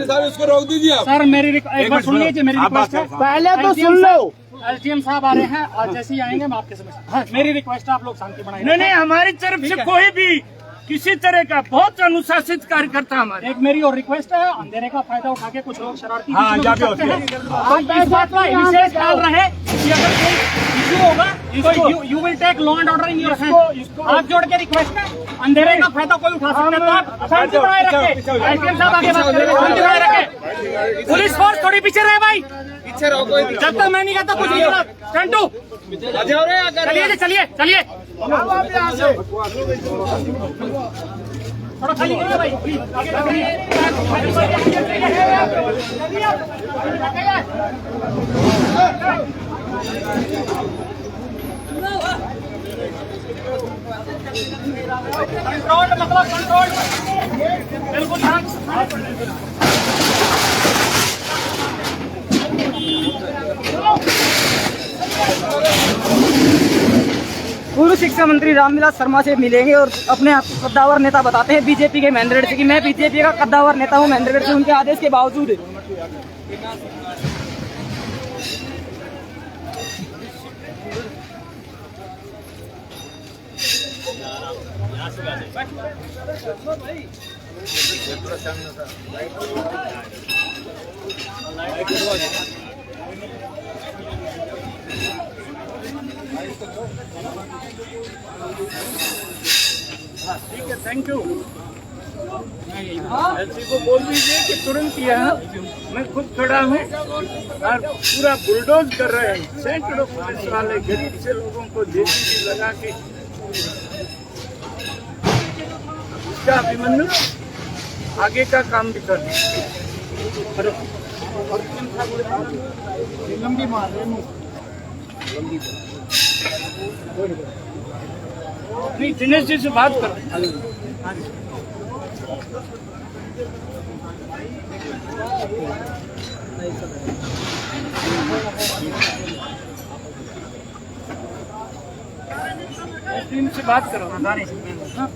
सर, उसको रोक दीजिए सर। मेरी एक बार सुन लीजिए, मेरी रिक्वेस्ट है। पहले तो सुन लो। एसडीएम साहब आ रहे हैं और जैसे ही आएंगे मैं आपके समझ। मेरी रिक्वेस्ट है, आप लोग शांति बनाइए। नहीं, हमारी तरफ से कोई भी किसी तरह का बहुत अनुशासित कार्यकर्ता हमारे। एक मेरी और रिक्वेस्ट है, अंधेरे का फायदा उठा के कुछ लोग शरारती आप इस बात का विशेष ख्याल रहे कि अगर कोई इशू होगा तो you will take law and order in your hand. हाथ जोड़ के रिक्वेस्ट है, अंधेरे का फायदा कोई उठा सकते हैं तो आप शांति बनाए रखें। एसडीएम साहब आगे बात करें, शांति बनाए रखें। पुलिस फोर्स थोड़ी पीछे रहे भाई, पीछे रहो। कोई जब तक मैं नहीं कहता कुछ नहीं होगा। टंटू चलिए थोड़ा खाली करिए भाई, प्लीज आगे कंट्रोल, मतलब कंट्रोल। बिल्कुल पूर्व शिक्षा मंत्री रामविलास शर्मा से मिलेंगे और अपने आप को कद्दावर नेता बताते हैं बीजेपी के महेंद्रगढ़ से कि मैं बीजेपी का कद्दावर नेता हूं महेंद्रगढ़ से, उनके आदेश के बावजूद। ठीक है, थैंक यू। एलसी को बोल दीजिए कि तुरंत यहाँ मैं खुद खड़ा हूँ और पूरा बुलडोज कर रहे हैं। सैकड़ों पुलिस वाले गरीब से लोगों को जेसीबी लगा के इसका अभिमन्यु आगे का काम भी कर लंबी मार रहे नहीं, दिनेश जी से बात करो। टीम से बात करो। हाँ?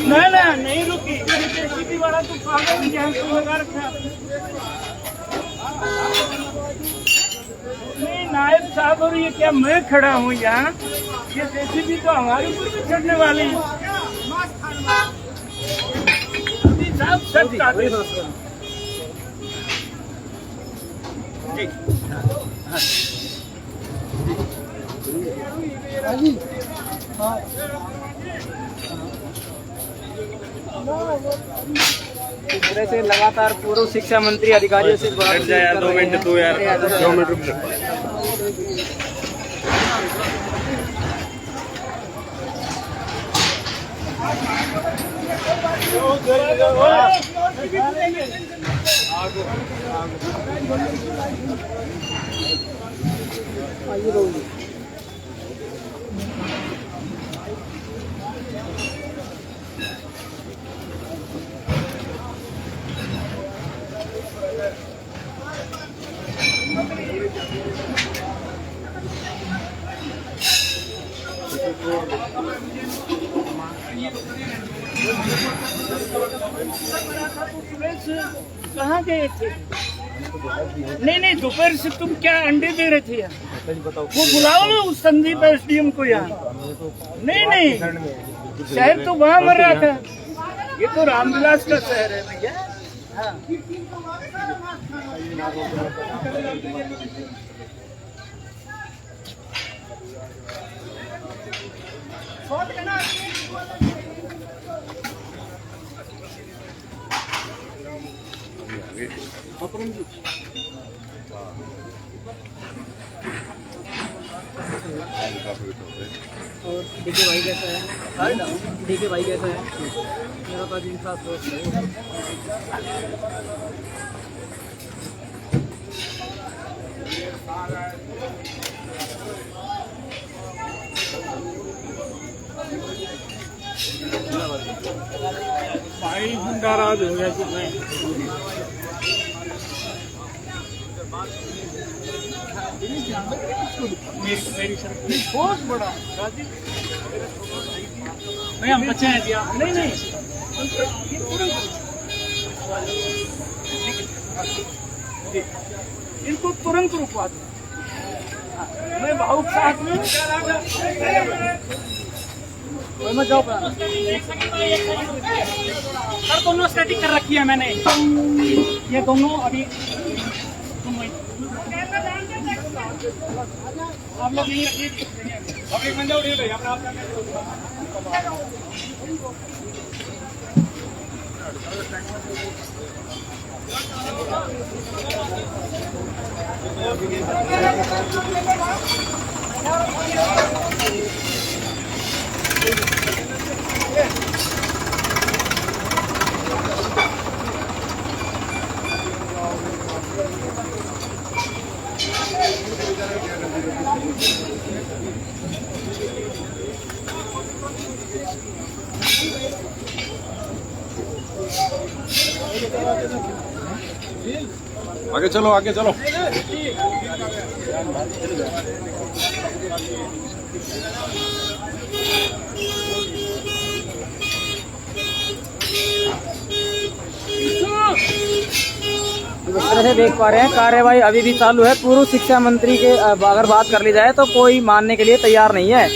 ना नहीं रुकी, जेसीबी वाला तो पागल ही यहाँ को लगा रखा। नहीं नायब साहब, और ये क्या मैं खड़ा हूँ यहाँ, ये जेसीबी तो हमारे ऊपर भी चढ़ने वाली है। साहब सच काटे इस तरह से लगातार पूर्व शिक्षा मंत्री अधिकारियों से बात कर 2 मिनट तो यार 2 मिनट रुक कहाँ गए थे? नहीं दोपहर से तुम क्या अंडे दे रहे थे यार? वो बुलाओ ना उस संदीप एसडीएम को यहाँ। नहीं शहर तो वहाँ मर रहा था, ये तो रामविलास का शहर है भैया। हाँ। और डीके भाई कैसा है? डीके भाई कैसा है? मेरा तो अजीब सा दोस्त है। भाई नाराज हो गया कि मैं मेरी बहुत बड़ा नहीं, हम बच्चे हैं जी। नहीं इनको तुरंत रुकवा दो। मैं भावुक साथ में जाओ सर, दोनों स्टैटिक कर रखी है मैंने, ये दोनों अभी आप लोग नहीं रखिए। अब एक बंदा उठिए भाई, आगे चलो, आगे चलो। जिस तरह से देख पा रहे हैं कार्यवाही अभी भी चालू है। पूर्व शिक्षा मंत्री के अगर बात कर ली जाए तो कोई मानने के लिए तैयार नहीं है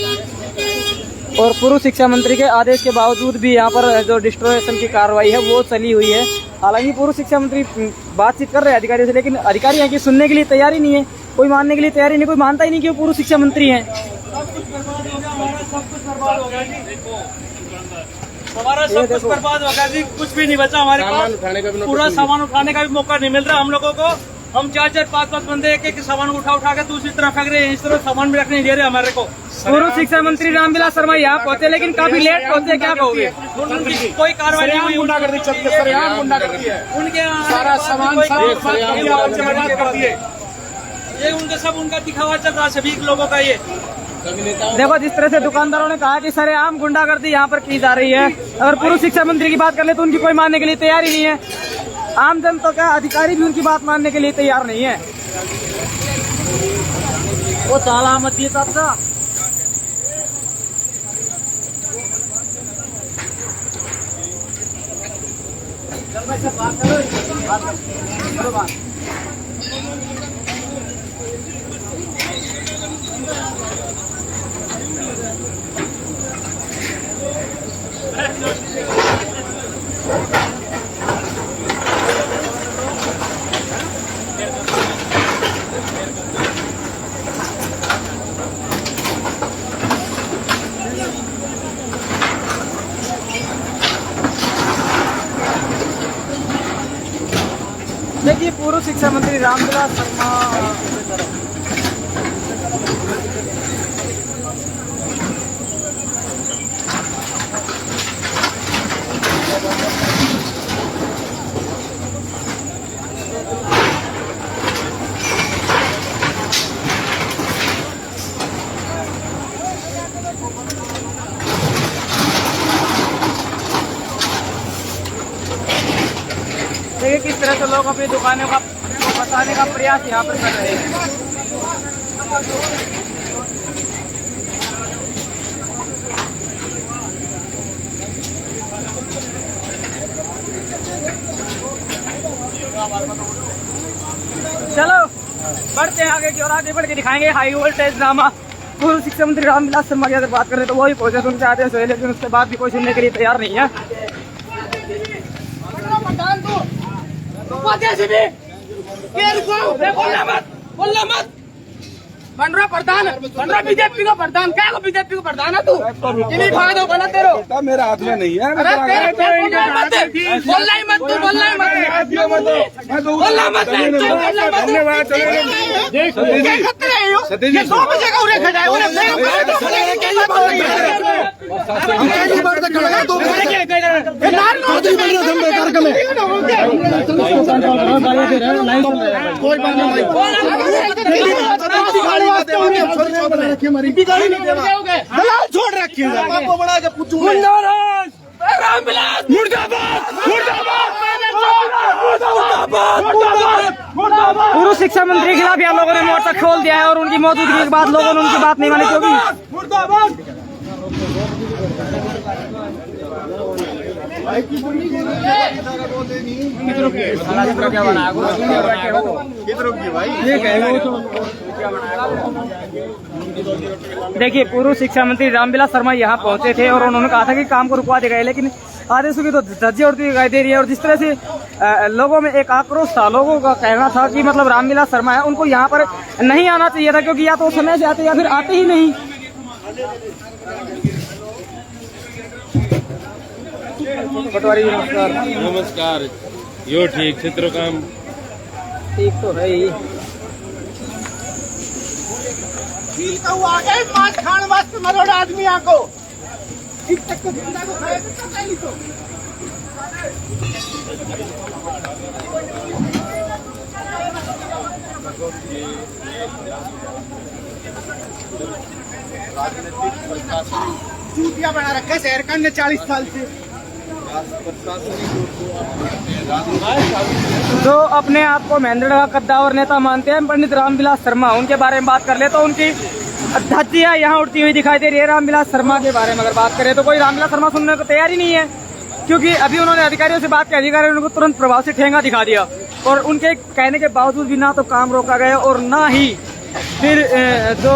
और पूर्व शिक्षा मंत्री के आदेश के बावजूद भी यहाँ पर जो डिस्ट्रोएशन की कार्रवाई है वो चली हुई है। हालांकि पूर्व शिक्षा मंत्री बातचीत कर रहे हैं अधिकारियों से, लेकिन अधिकारी यहाँ की सुनने के लिए तैयार ही नहीं है, कोई मानने के लिए तैयार ही नहीं, कोई मानता ही नहीं कि वो पूर्व शिक्षा मंत्री हैं। हमारा सब कुछ बर्बाद हो गया जी, कुछ भी नहीं बचा हमारे पास। पूरा सामान उठाने का भी मौका नहीं मिल रहा हम लोगों को। हम 4-4, 5-5 बंदे एक सामान उठा के दूसरी तरफ फेंक रहे हैं, इस तरह सामान भी रखने नहीं दे रहे हमारे को। पूर्व शिक्षा मंत्री रामविलास शर्मा यहाँ पहुंचे, लेकिन काफी लेट पहुंचे, क्या कहोगे? कोई कार्रवाई नहीं हुई, गुंडागर्दी चलती है, सरेआम गुंडागर्दी है। उनके सारा सामान बर्बाद कर दिए। ये उनके सब उनका दिखावा चल रहा है सभी लोगों का। ये देखो जिस तरह से दुकानदारों ने कहा कि सरेआम गुंडागर्दी यहाँ पर की जा रही है। अगर पूर्व शिक्षा मंत्री की बात कर ले तो उनकी कोई मानने के लिए तैयार ही नहीं है। आम जनता का अधिकारी भी उनकी बात मानने के लिए तैयार नहीं है। वो ताला मत दिए साहब सा। देखिए पूर्व शिक्षा मंत्री रामविलास शर्मा देखिए किस तरह से लोग अपनी दुकानों का बचाने का प्रयास यहाँ पर कर रहे हैं। चलो बढ़ते हैं आगे की और आगे बढ़ के दिखाएंगे हाई वोल्टेज ड्रामा। पूर्व शिक्षा मंत्री रामविलास शर्मा की अगर बात करें तो वही पहुंचे उनके आदेश हुए, लेकिन उसके बाद भी कोई सुनने के लिए तैयार नहीं है। बोलना मत बन रहा प्रधान, बन रहा बीजेपी का प्रधान। क्या को बीजेपी का प्रधान है तू? इन्हीं भाग दो बना तेरो मेरा हाथ में नहीं है। अरे बोलना ही मत तू, बोलना ही मत, बोलना मत। धन्यवाद। ये 2 बजे का उन्हें खड़ा है, दलाल छोड़ रखे आपको बड़ा के पूछूं रामविलास पूर्व शिक्षा मंत्री के खिलाफ यहाँ लोगों ने मोर्चा खोल दिया है और उनकी मौजूदगी के बाद लोगों ने उनकी बात नहीं मानी, क्योंकि देखिए पूर्व शिक्षा मंत्री रामविलास शर्मा यहाँ पहुंचे थे और उन्होंने कहा था कि काम को रुकवा दिया गया, लेकिन आदेशों की तो धज्जियां उड़ती दिखाई दे रही है। और जिस तरह से लोगों में एक आक्रोश था, लोगों का कहना था कि मतलब रामविलास शर्मा है उनको यहाँ पर नहीं आना चाहिए था, क्योंकि या तो समय से आते या फिर आते ही नहीं। पटवारी नमस्कार। नमस्कार। यो ठीक क्षेत्र काम ठीक तो है ही। आगे माछ खान वास्ते मरोड़ आदमी आको ठीक तक को जिंदा को खाए तो नहीं तो राजनीतिक प्रशासन चूतिया बना रखा है शहर का ने 40 साल से। जो अपने आप को महेंद्रगढ़ का कद्दावर नेता मानते हैं पंडित रामविलास शर्मा, उनके बारे में बात कर ले तो उनकी धज्जियां यहाँ उड़ती हुई दिखाई दे रही है। रामविलास शर्मा के बारे में अगर बात करें तो कोई रामविलास शर्मा सुनने को तैयार ही नहीं है, क्योंकि अभी उन्होंने अधिकारियों से बात की, अधिकारियों ने उनको तुरंत प्रभाव से ठेंगा दिखा दिया और उनके कहने के बावजूद भी ना तो काम रोका गया और ना ही फिर जो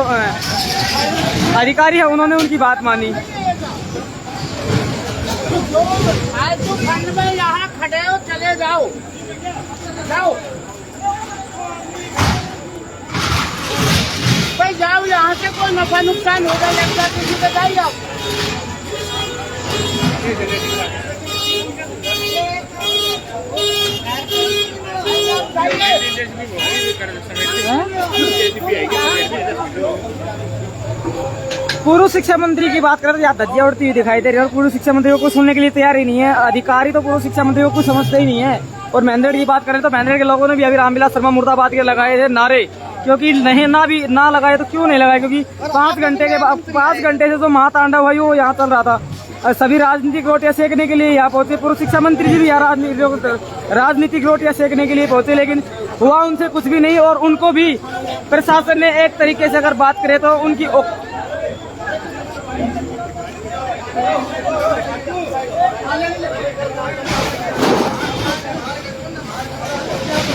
अधिकारी है उन्होंने उनकी बात मानी। आज जो फंड में यहाँ खड़े हो चले जाओ, जाओ भाई जाओ, यहाँ से कोई नफा नुकसान होगा लगता किसी को जाइए आप। पूर्व शिक्षा मंत्री की बात करें तो यहाँ धज्जियां उड़ती हुई दिखाई दे रही है और पूर्व शिक्षा मंत्री को कुछ सुनने के लिए तैयार ही नहीं है। अधिकारी तो पूर्व शिक्षा मंत्री को कुछ समझते ही नहीं है। और महेंद्रगढ़ की बात करें तो महेंद्रगढ़ के लोगों ने भी अभी रामविलास शर्मा मुर्दाबाद के लगाए थे नारे, क्योंकि नहीं ना लगाए तो क्यों नहीं लगाए, क्योंकि 5 घंटे से जो महातांडव है वो यहाँ चल रहा था। सभी राजनीतिक रोटियां सेकने के लिए यहाँ पहुंचे, पूर्व शिक्षा मंत्री जी भी यहाँ राजनीतिक रोटियां सेकने के लिए पहुंचे, लेकिन हुआ उनसे कुछ भी नहीं। और उनको भी प्रशासन ने एक तरीके से अगर बात करें तो उनकी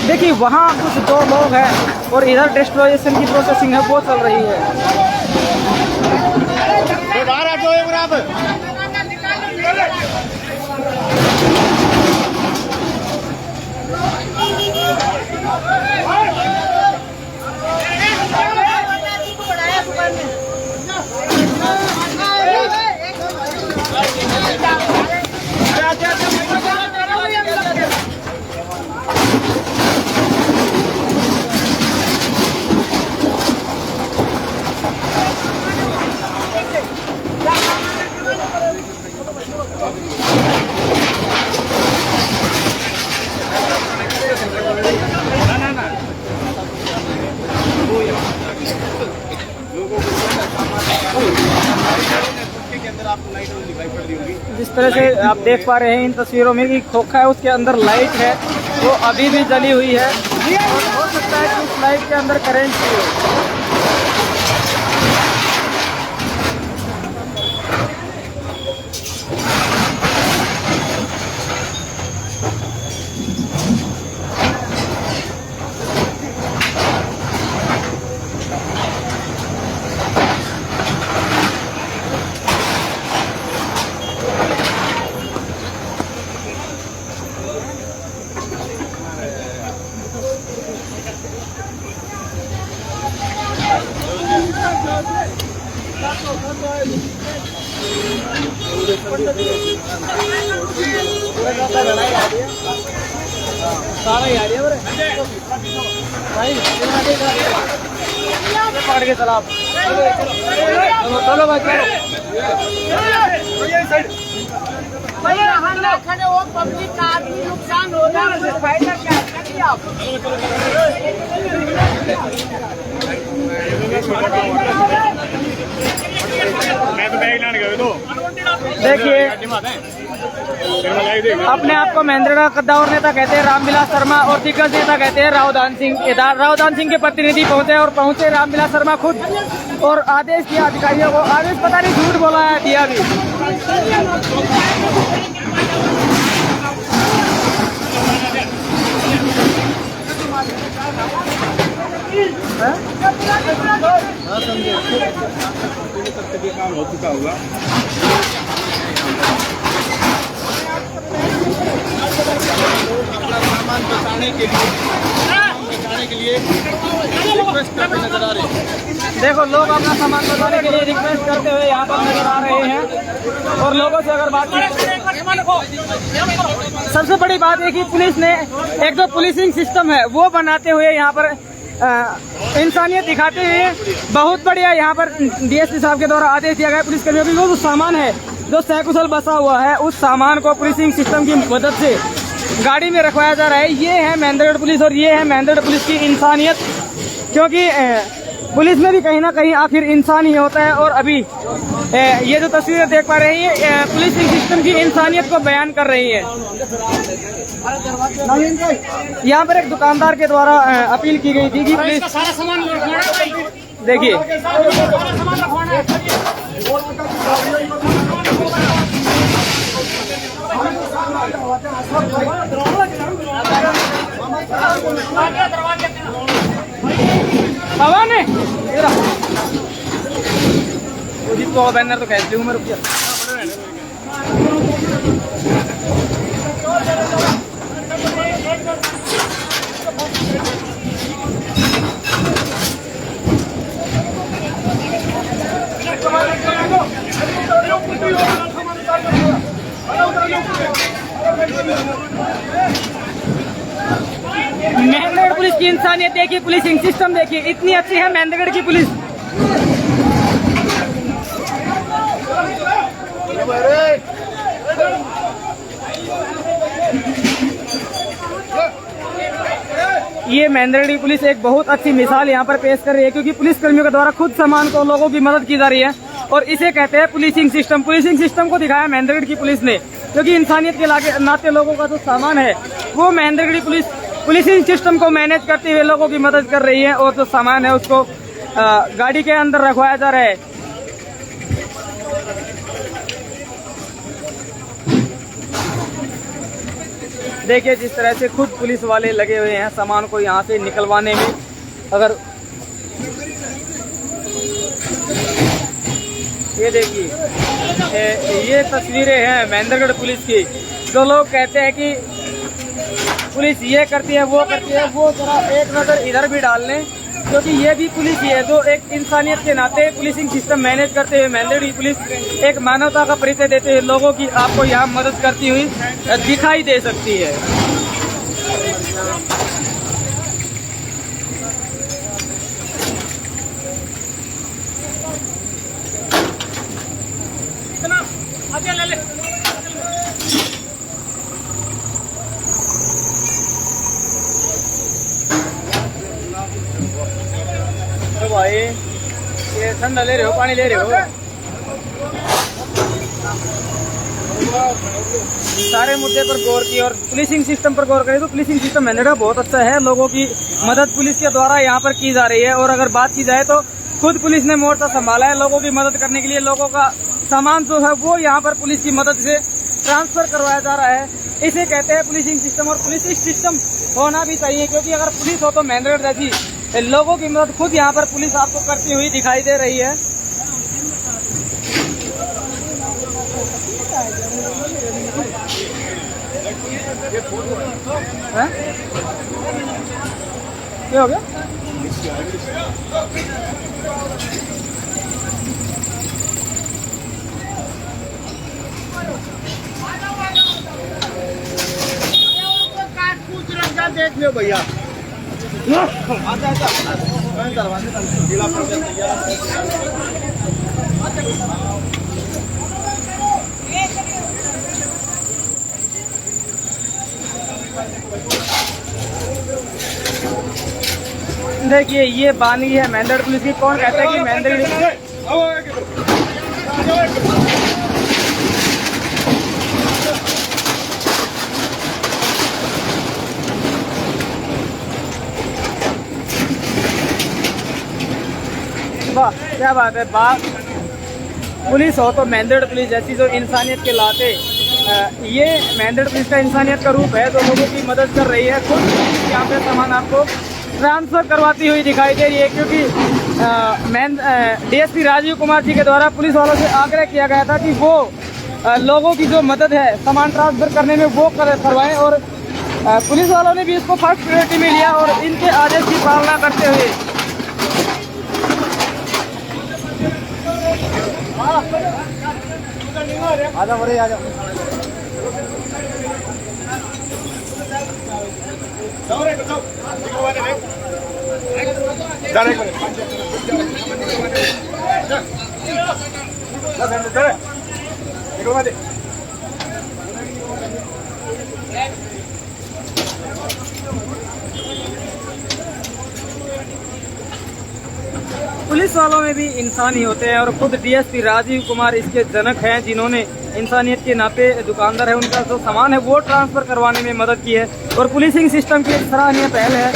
देखिए वहाँ कुछ 2 लोग हैं और इधर डिस्ट्रोजेशन की प्रोसेसिंग है वो चल रही है। बाहर आ जाओ बराबर। जिस तरह से आप देख पा रहे हैं इन तस्वीरों में कि खोखा है उसके अंदर लाइट है वो अभी भी जली हुई है और हो सकता है कि उस लाइट के अंदर करंट भी हो। पकड़ के चला चलो भाई खड़े हो, पब्लिक का आदमी नुकसान हो रहा है, फायदा क्या करिए आप। देखिए अपने आप को महेंद्रगढ़ कद्दावर नेता कहते हैं रामविलास शर्मा और दिग्गज नेता कहते हैं रावदान सिंह। रावदान सिंह के प्रतिनिधि पहुंचे और पहुंचे रामविलास शर्मा खुद और आदेश दिया अधिकारियों को। आदेश पता नहीं झूठ बोला है दिया भी। काम हो चुका होगा। अपना सामान बचाने के लिए रिक्वेस्ट करते नजर आ रहे हैं। देखो लोग अपना सामान बचाने के लिए रिक्वेस्ट करते हुए यहाँ पर नजर आ रहे हैं और लोगों से अगर बात सबसे बड़ी बात है कि पुलिस ने एक जो पुलिसिंग सिस्टम है वो बनाते हुए यहाँ पर इंसानियत दिखाते हुए बहुत बढ़िया यहाँ पर डीएसपी साहब के द्वारा आदेश दिया गया पुलिस कर्मियों की वो जो सामान है जो सकुशल बसा हुआ है उस सामान को पुलिसिंग सिस्टम की मदद से गाड़ी में रखवाया जा रहा है। ये है महेंद्रगढ़ पुलिस और ये है महेंद्रगढ़ पुलिस की इंसानियत, क्योंकि पुलिस में भी कहीं ना कहीं आखिर इंसान ही होता है। और अभी ये जो तस्वीरें देख पा रहे हैं ये पुलिसिंग सिस्टम की इंसानियत को बयान कर रही है। यहाँ पर एक दुकानदार के द्वारा अपील की गई थी कि पुलिस देखिए तो बैनर तो कैसे हूँ मैं, रुक जा। मेहंदगढ़ पुलिस की इंसानियत देखिए, पुलिसिंग सिस्टम देखिए, इतनी अच्छी है मेहंदगढ़ की पुलिस। ये मेहंदगढ़ की पुलिस एक बहुत अच्छी मिसाल यहाँ पर पेश कर रही है, क्योंकि पुलिस कर्मियों के द्वारा खुद सामान को लोगों की मदद की जा रही है और इसे कहते हैं पुलिसिंग सिस्टम। पुलिसिंग सिस्टम को दिखाया मेहंदगढ़ की पुलिस ने, क्योंकि इंसानियत के नाते लोगों का जो सामान है वो मेहंदगढ़ की पुलिस पुलिसिंग सिस्टम को मैनेज करते हुए लोगों की मदद कर रही है और जो सामान है उसको गाड़ी के अंदर रखवाया जा रहा है। देखिए जिस तरह से खुद पुलिस वाले लगे हुए हैं सामान को यहाँ से निकलवाने में। अगर ये देखिए ये तस्वीरें हैं मेहंदगढ़ पुलिस की। जो लोग कहते हैं कि पुलिस ये करती है वो करती है, वो जरा एक नज़र इधर भी डाल लें, क्योंकि ये भी पुलिस ही है जो एक इंसानियत के नाते पुलिसिंग सिस्टम मैनेज करते हुए मेहंदगढ़ की पुलिस एक मानवता का परिचय देते हुए लोगों की आपको यहाँ मदद करती हुई दिखाई दे सकती है। तो भाई ये ठंडा ले रहे हो, पानी ले रहे हो? सारे मुद्दे पर गौर की और पुलिसिंग सिस्टम पर गौर करें तो पुलिसिंग सिस्टम मेहंदगढ़ बहुत अच्छा है। लोगों की मदद पुलिस के द्वारा यहाँ पर की जा रही है। और अगर बात की जाए तो खुद पुलिस ने मोर्चा संभाला है लोगों की मदद करने के लिए। लोगों का सामान जो है वो यहाँ पर पुलिस की मदद से ट्रांसफर करवाया जा रहा है। इसे कहते हैं पुलिसिंग सिस्टम। और पुलिसिंग सिस्टम होना भी चाहिए, क्योंकि अगर पुलिस हो तो मेहंदगढ़ जैसी लोगों की मदद खुद यहाँ पर पुलिस आपको करती हुई दिखाई दे रही है। क्या हो गया? देख लो भैया। देखिए ये बानी है मेहंदगढ़ पुलिस की। कौन कहता है कि मेहंदगढ़ वाह क्या बात है। पुलिस हो तो मेहंदगढ़ पुलिस जैसी जो इंसानियत के लाते ये मेहंदगढ़ पुलिस का इंसानियत का रूप है जो लोगों की मदद कर रही है। खुद यहाँ पे सामान आपको ट्रांसफर करवाती हुई दिखाई दे रही है, क्योंकि डीएसपी राजीव कुमार जी के द्वारा पुलिस वालों से आग्रह किया गया था कि वो लोगों की जो मदद है सामान ट्रांसफर करने में वो करवाएं। और पुलिस वालों ने भी इसको फर्स्ट प्रायोरिटी में लिया और इनके आदेश की पालना करते हुए आजा बोले आजा। पुलिस वालों में भी इंसान ही होते हैं और खुद डीएसपी राजीव कुमार इसके जनक हैं, जिन्होंने इंसानियत के नाते दुकानदार है उनका जो सामान है वो ट्रांसफर करवाने में मदद की है और पुलिसिंग सिस्टम की सराहनीय पहल है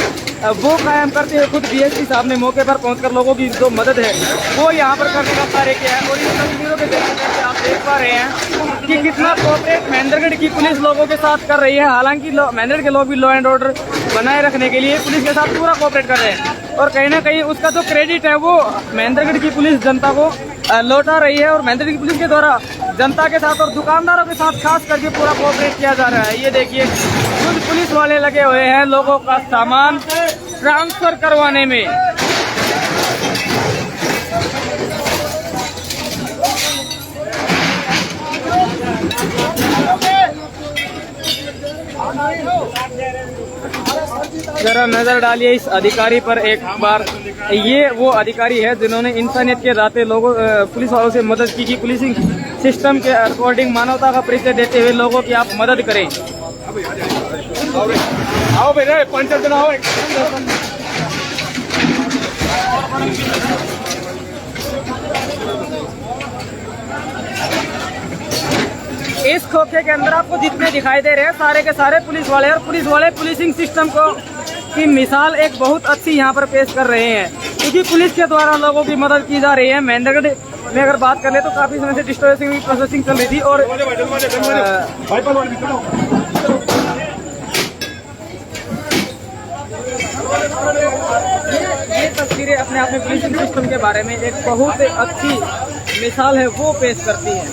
वो कायम करते हुए खुद डीएसपी साहब ने मौके पर पहुंचकर लोगों की जो मदद है वो यहाँ पर करने का कार्य किया है। और इन तस्वीरों के जरिए आप देख पा रहे हैं कि कितना कोऑपरेट महेंद्रगढ़ की पुलिस लोगों के साथ कर रही है। हालांकि महेंद्रगढ़ के लोग भी लॉ एंड ऑर्डर बनाए रखने के लिए पुलिस के साथ पूरा कोऑपरेट कर रहे हैं और कहीं ना कहीं उसका जो क्रेडिट है वो महेंद्रगढ़ की पुलिस जनता को लौटा रही है और महेंद्रगढ़ की पुलिस के द्वारा जनता के साथ और दुकानदारों के साथ खास करके पूरा कोऑपरेट किया जा रहा है। ये देखिए खुद पुलिस वाले लगे हुए हैं लोगों का सामान ट्रांसफर करवाने में। जरा नजर डालिए इस अधिकारी पर एक बार। ये वो अधिकारी है जिन्होंने इंसानियत के नाते लोगों पुलिस वालों से मदद की पुलिसिंग सिस्टम के अकॉर्डिंग मानवता का परिचय देते हुए लोगों की आप मदद करें। आओ भैया 5 दिन आओ। इस खोखे के अंदर आपको जितने दिखाई दे रहे हैं सारे के सारे पुलिस वाले और पुलिस वाले पुलिसिंग सिस्टम को की मिसाल एक बहुत अच्छी यहाँ पर पेश कर रहे हैं क्योंकि पुलिस के द्वारा लोगों की मदद की जा रही है। महेंद्रगढ़ में अगर बात कर ले तो काफी समय से डिस्ट्रेसिंग की प्रोसेसिंग चल रही थी और ये तस्वीरें अपने आप में पुलिसिंग सिस्टम के बारे में एक बहुत अच्छी मिसाल है वो पेश करती है।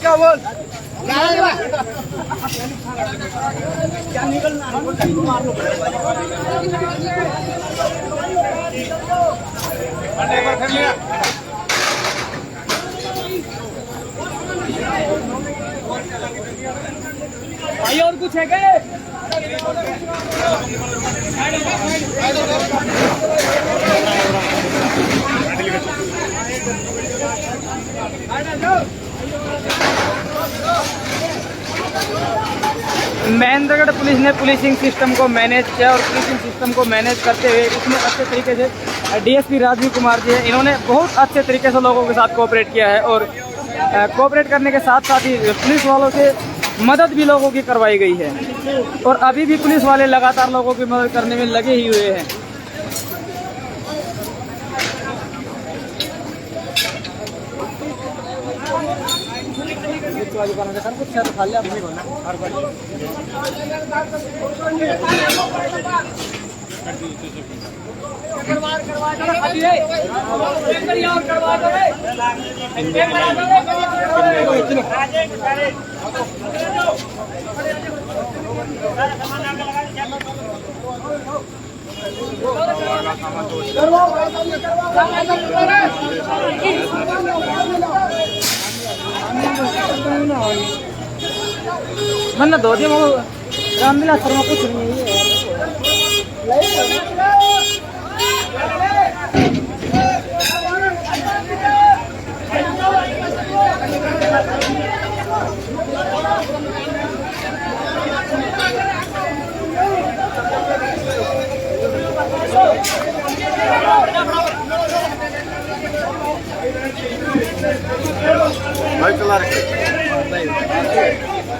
क्या बोल क्या निकलना मार लो भाई और कुछ है क्या? महेंद्रगढ़ पुलिस ने पुलिसिंग सिस्टम को मैनेज किया और पुलिसिंग सिस्टम को मैनेज करते हुए इसमें अच्छे तरीके से डीएसपी राजीव कुमार जी है, इन्होंने बहुत अच्छे तरीके से लोगों के साथ कोऑपरेट किया है और कोऑपरेट करने के साथ साथ ही पुलिस वालों से मदद भी लोगों की करवाई गई है और अभी भी पुलिस वाले लगातार लोगों की मदद करने में लगे ही हुए हैं। मैंने दो दिन वो रामलीला शर्मा कुछ नहीं है।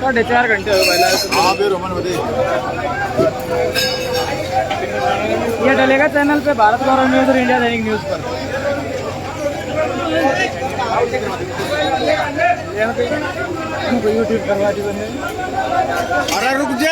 साढ़े 4 घंटे हो गए। ये डलेगा चैनल पे भारत गौरव न्यूज और इंडिया दैनिक न्यूज पर। यूट्यूब करवा दी बने। अरे रुक जा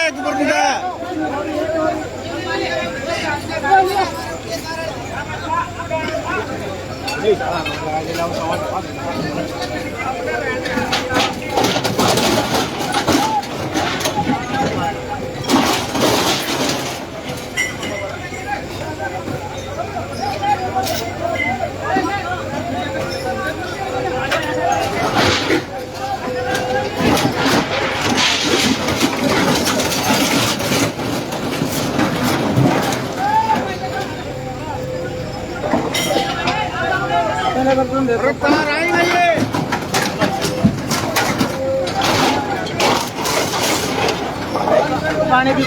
पानी भी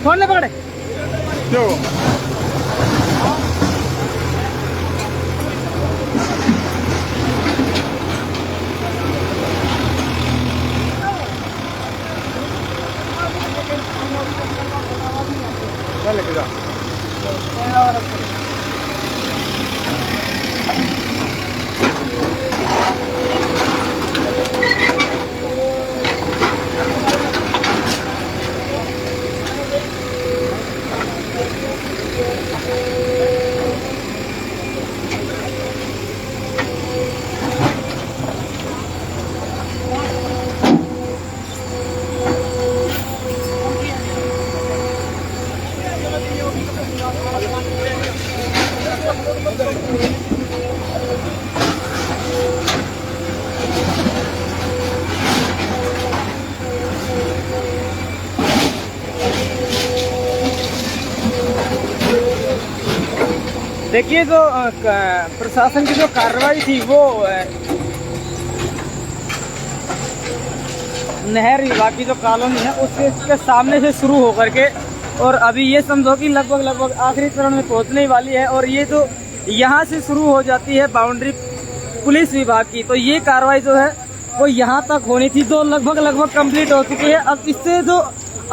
फोन ले पकड़े देखिए जो प्रशासन की जो कार्रवाई थी वो नहर विभाग की जो कॉलोनी है उसके सामने से शुरू होकर के और अभी ये समझो कि लगभग आखिरी चरण में पहुंचने वाली है और ये जो यहाँ से शुरू हो जाती है बाउंड्री पुलिस विभाग की, तो ये कार्रवाई जो है वो यहाँ तक होनी थी, जो लगभग कंप्लीट हो चुकी है। अब इससे जो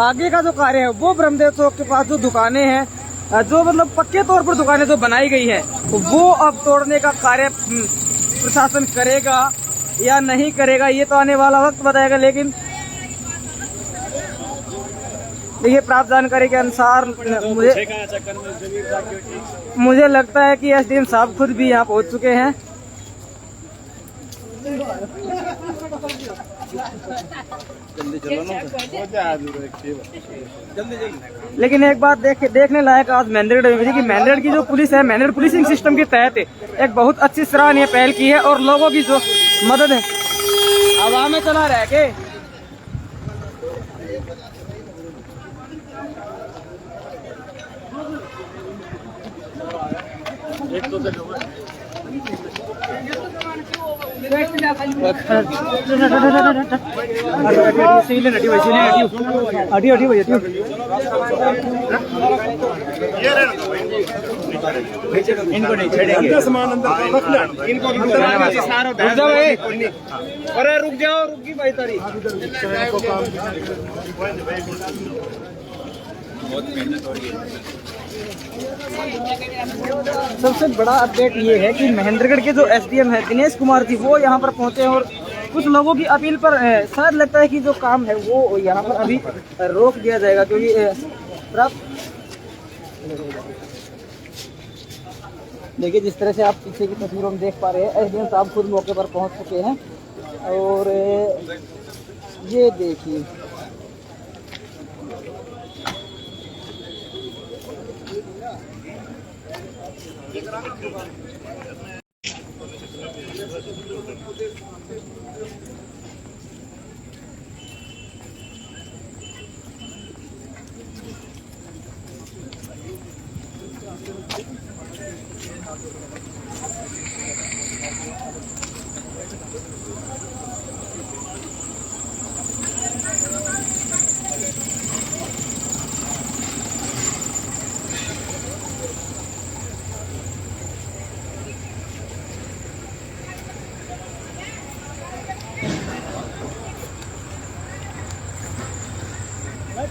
आगे का जो कार्य है वो ब्रह्मदेव चौक के पास जो दुकानें हैं, जो मतलब पक्के तौर पर दुकानें जो बनाई गई है, वो अब तोड़ने का कार्य प्रशासन करेगा या नहीं करेगा ये तो आने वाला वक्त बताएगा। लेकिन देखिए प्राप्त जानकारी के अनुसार मुझे लगता है कि एसडीएम साहब खुद भी यहाँ पहुँच चुके हैं। लेकिन एक बात देखने लायक आज मैंडेड की मैंडेड की जो पुलिस है, मैंडेड पुलिसिंग सिस्टम के तहत एक बहुत अच्छी सराहनीय पहल की है और लोगों की जो मदद है हवा में चला रह के इनको नहीं छेड़ेंगे, सामान अंदर रख ले, इनको अरे रुक जाओ, रुकी भाई तारी सबसे बड़ा अपडेट ये है कि महेंद्रगढ़ के जो एसडीएम है दिनेश कुमार जी वो यहाँ पर पहुंचे हैं और कुछ लोगों की अपील पर शायद लगता है कि जो काम है वो यहाँ पर अभी रोक दिया जाएगा, क्योंकि देखिए जिस तरह से आप पीछे की तस्वीरों में देख पा रहे हैं एसडीएम साहब खुद मौके पर पहुँच चुके हैं और ये देखिए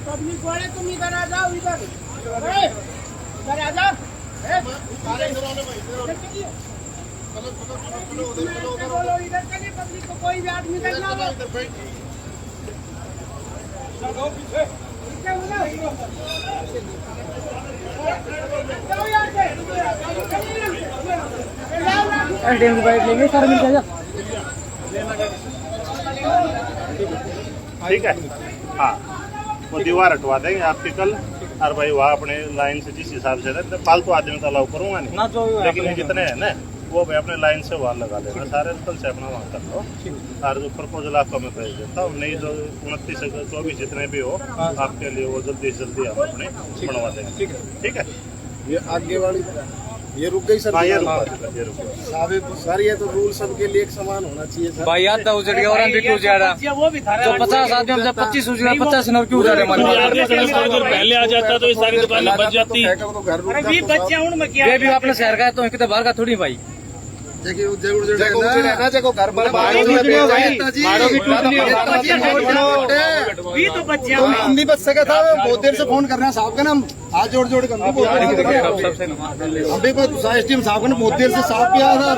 पब्लिक वाले तुम इधर आ जाओ, इधर आ जाओ। कोई भी आदमी एसडीएम की बाइट लेंगे सर, मिल जाएगा। ठीक है, हाँ वो दीवार हटवा देंगे आपके कल। और भाई वहाँ अपने लाइन से जिस हिसाब से रहते, फालतू आदमी तो अलाउ करूँगा नहीं, लेकिन ये जितने हैं ना वो भाई अपने लाइन से वहाँ लगा लेना सारे, कल से अपना वहाँ कर लो। और जो प्रपोजल आपको मैं भेज देता हूँ, नहीं जो 29 से 24 जितने भी हो आपके लिए वो जल्दी से जल्दी हम अपने बनवा देंगे। ठीक है, ये आगे वाली ये रुक गई सर। हाँ ये रुक सर ये तो रूल सबके लिए एक समान होना चाहिए सर। भाई याद था उजड़ गया और क्यों जा रहा जो 50 आदमी जब 25 उजड़ गया 50 नंबर क्यों जा रहे अगर पहले आ जाता तो ये सारी दुकानें बच जाती। ये भी अपने शहर का है तो कितने बाहर का थोड़ी भाई। हिंदी बच सका था, बहुत देर से फोन कर रहे हैं साहब का नाम, हाथ जोड़ जोड़ कर अभी एसडीएम साहब का बहुत देर से साहब किया था।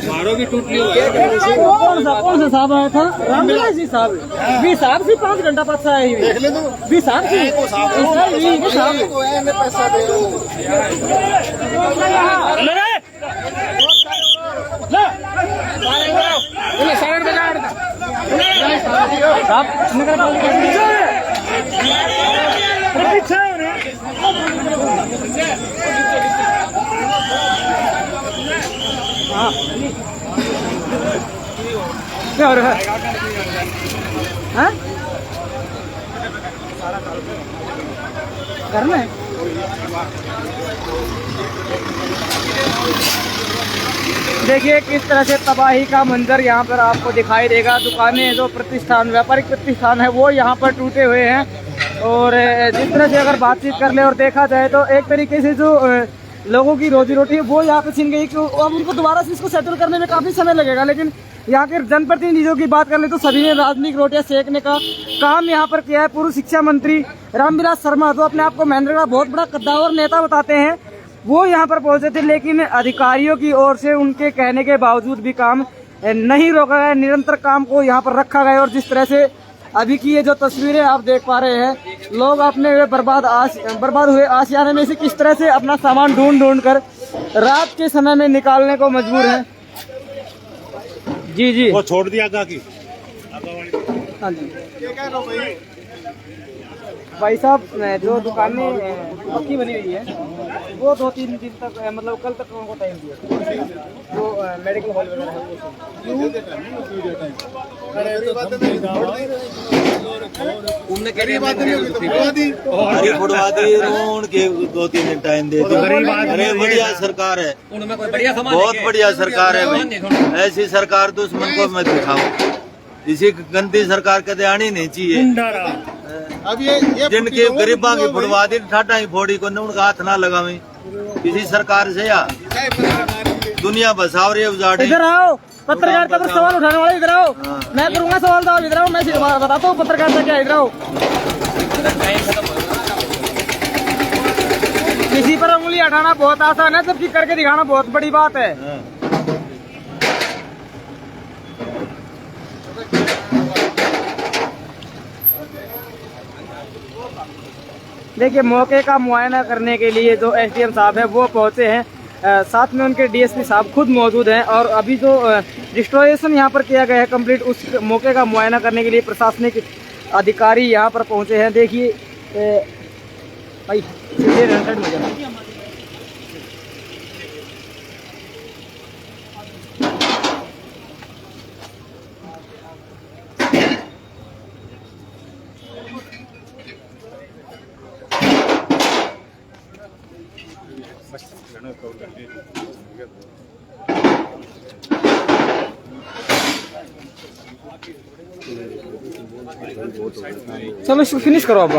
मारो भी टूट कौन सा साहब आया था? रामविलास जी साहब, भी साहब से 5 घंटा पास आए हुए देख ले तो भी साहब जी पैसा दे क्या हो रहा है? हाँ? करना है देखिए किस तरह से तबाही का मंजर यहाँ पर आपको दिखाई देगा। दुकानें जो प्रतिष्ठान व्यापारिक प्रतिष्ठान है वो यहाँ पर टूटे हुए हैं। और जिस तरह से अगर बातचीत कर ले और देखा जाए तो एक तरीके से जो लोगों की रोजी रोटी है वो यहाँ पे छीन गई। अब उनको दोबारा से इसको सेटल करने में काफ़ी समय लगेगा, लेकिन यहाँ के जनप्रतिनिधियों की बात कर ले तो सभी ने राजनीतिक रोटियां सेकने का काम यहाँ पर किया है। पूर्व शिक्षा मंत्री रामविलास शर्मा जो अपने आप को महेंद्र का बहुत बड़ा कद्दावर नेता बताते हैं, वो यहाँ पर पहुंचे थे, लेकिन अधिकारियों की ओर से उनके कहने के बावजूद भी काम नहीं रोका गया, निरंतर काम को यहाँ पर रखा गया। और जिस तरह से अभी की ये जो तस्वीरें आप देख पा रहे हैं, लोग अपने हुए बर्बाद हुए आशियाने में से किस तरह से अपना सामान ढूंढ कर रात के समय में निकालने को मजबूर हैं। जी जी वो छोड़ दिया आगा की। हाँ जी भाई साहब, जो दुकानें पक्की बनी हुई है वो 2-3 दिन तक मतलब कल तक उनको टाइम दिया, जो मेडिकल हॉल वगैरह है के 2-3 दिन टाइम दे दिया। अरे बढ़िया सरकार है, बहुत बढ़िया सरकार है भाई। ऐसी सरकार दुश्मन को मत दिखाओ, इसी गंदी सरकार कदे आनी नहीं चाहिए। अब ये जिनके गरीबा की फुड़वा दी ठाटा की फोड़ी को उनका हाथ ना लगावे किसी सरकार से। या दुनिया बसाव रही है उजाड़। इधर आओ पत्रकार का सवाल उठाने वाले, इधर आओ। मैं करूंगा सवाल तो इधर आओ, मैं बताता हूँ पत्रकार का क्या। इधर आओ, किसी पर उंगली हटाना बहुत आसान है, जबकि करके दिखाना बहुत बड़ी बात है। देखिए मौके का मुआयना करने के लिए जो एसडीएम साहब है वो पहुंचे हैं, साथ में उनके डीएसपी साहब खुद मौजूद हैं। और अभी जो डिस्ट्रॉयेशन यहाँ पर किया गया है कंप्लीट, उस मौके का मुआयना करने के लिए प्रशासनिक अधिकारी यहाँ पर पहुंचे हैं। देखिए भाई सीधे रनसाइड में जाना। चलो इसको फिनिश करो अब।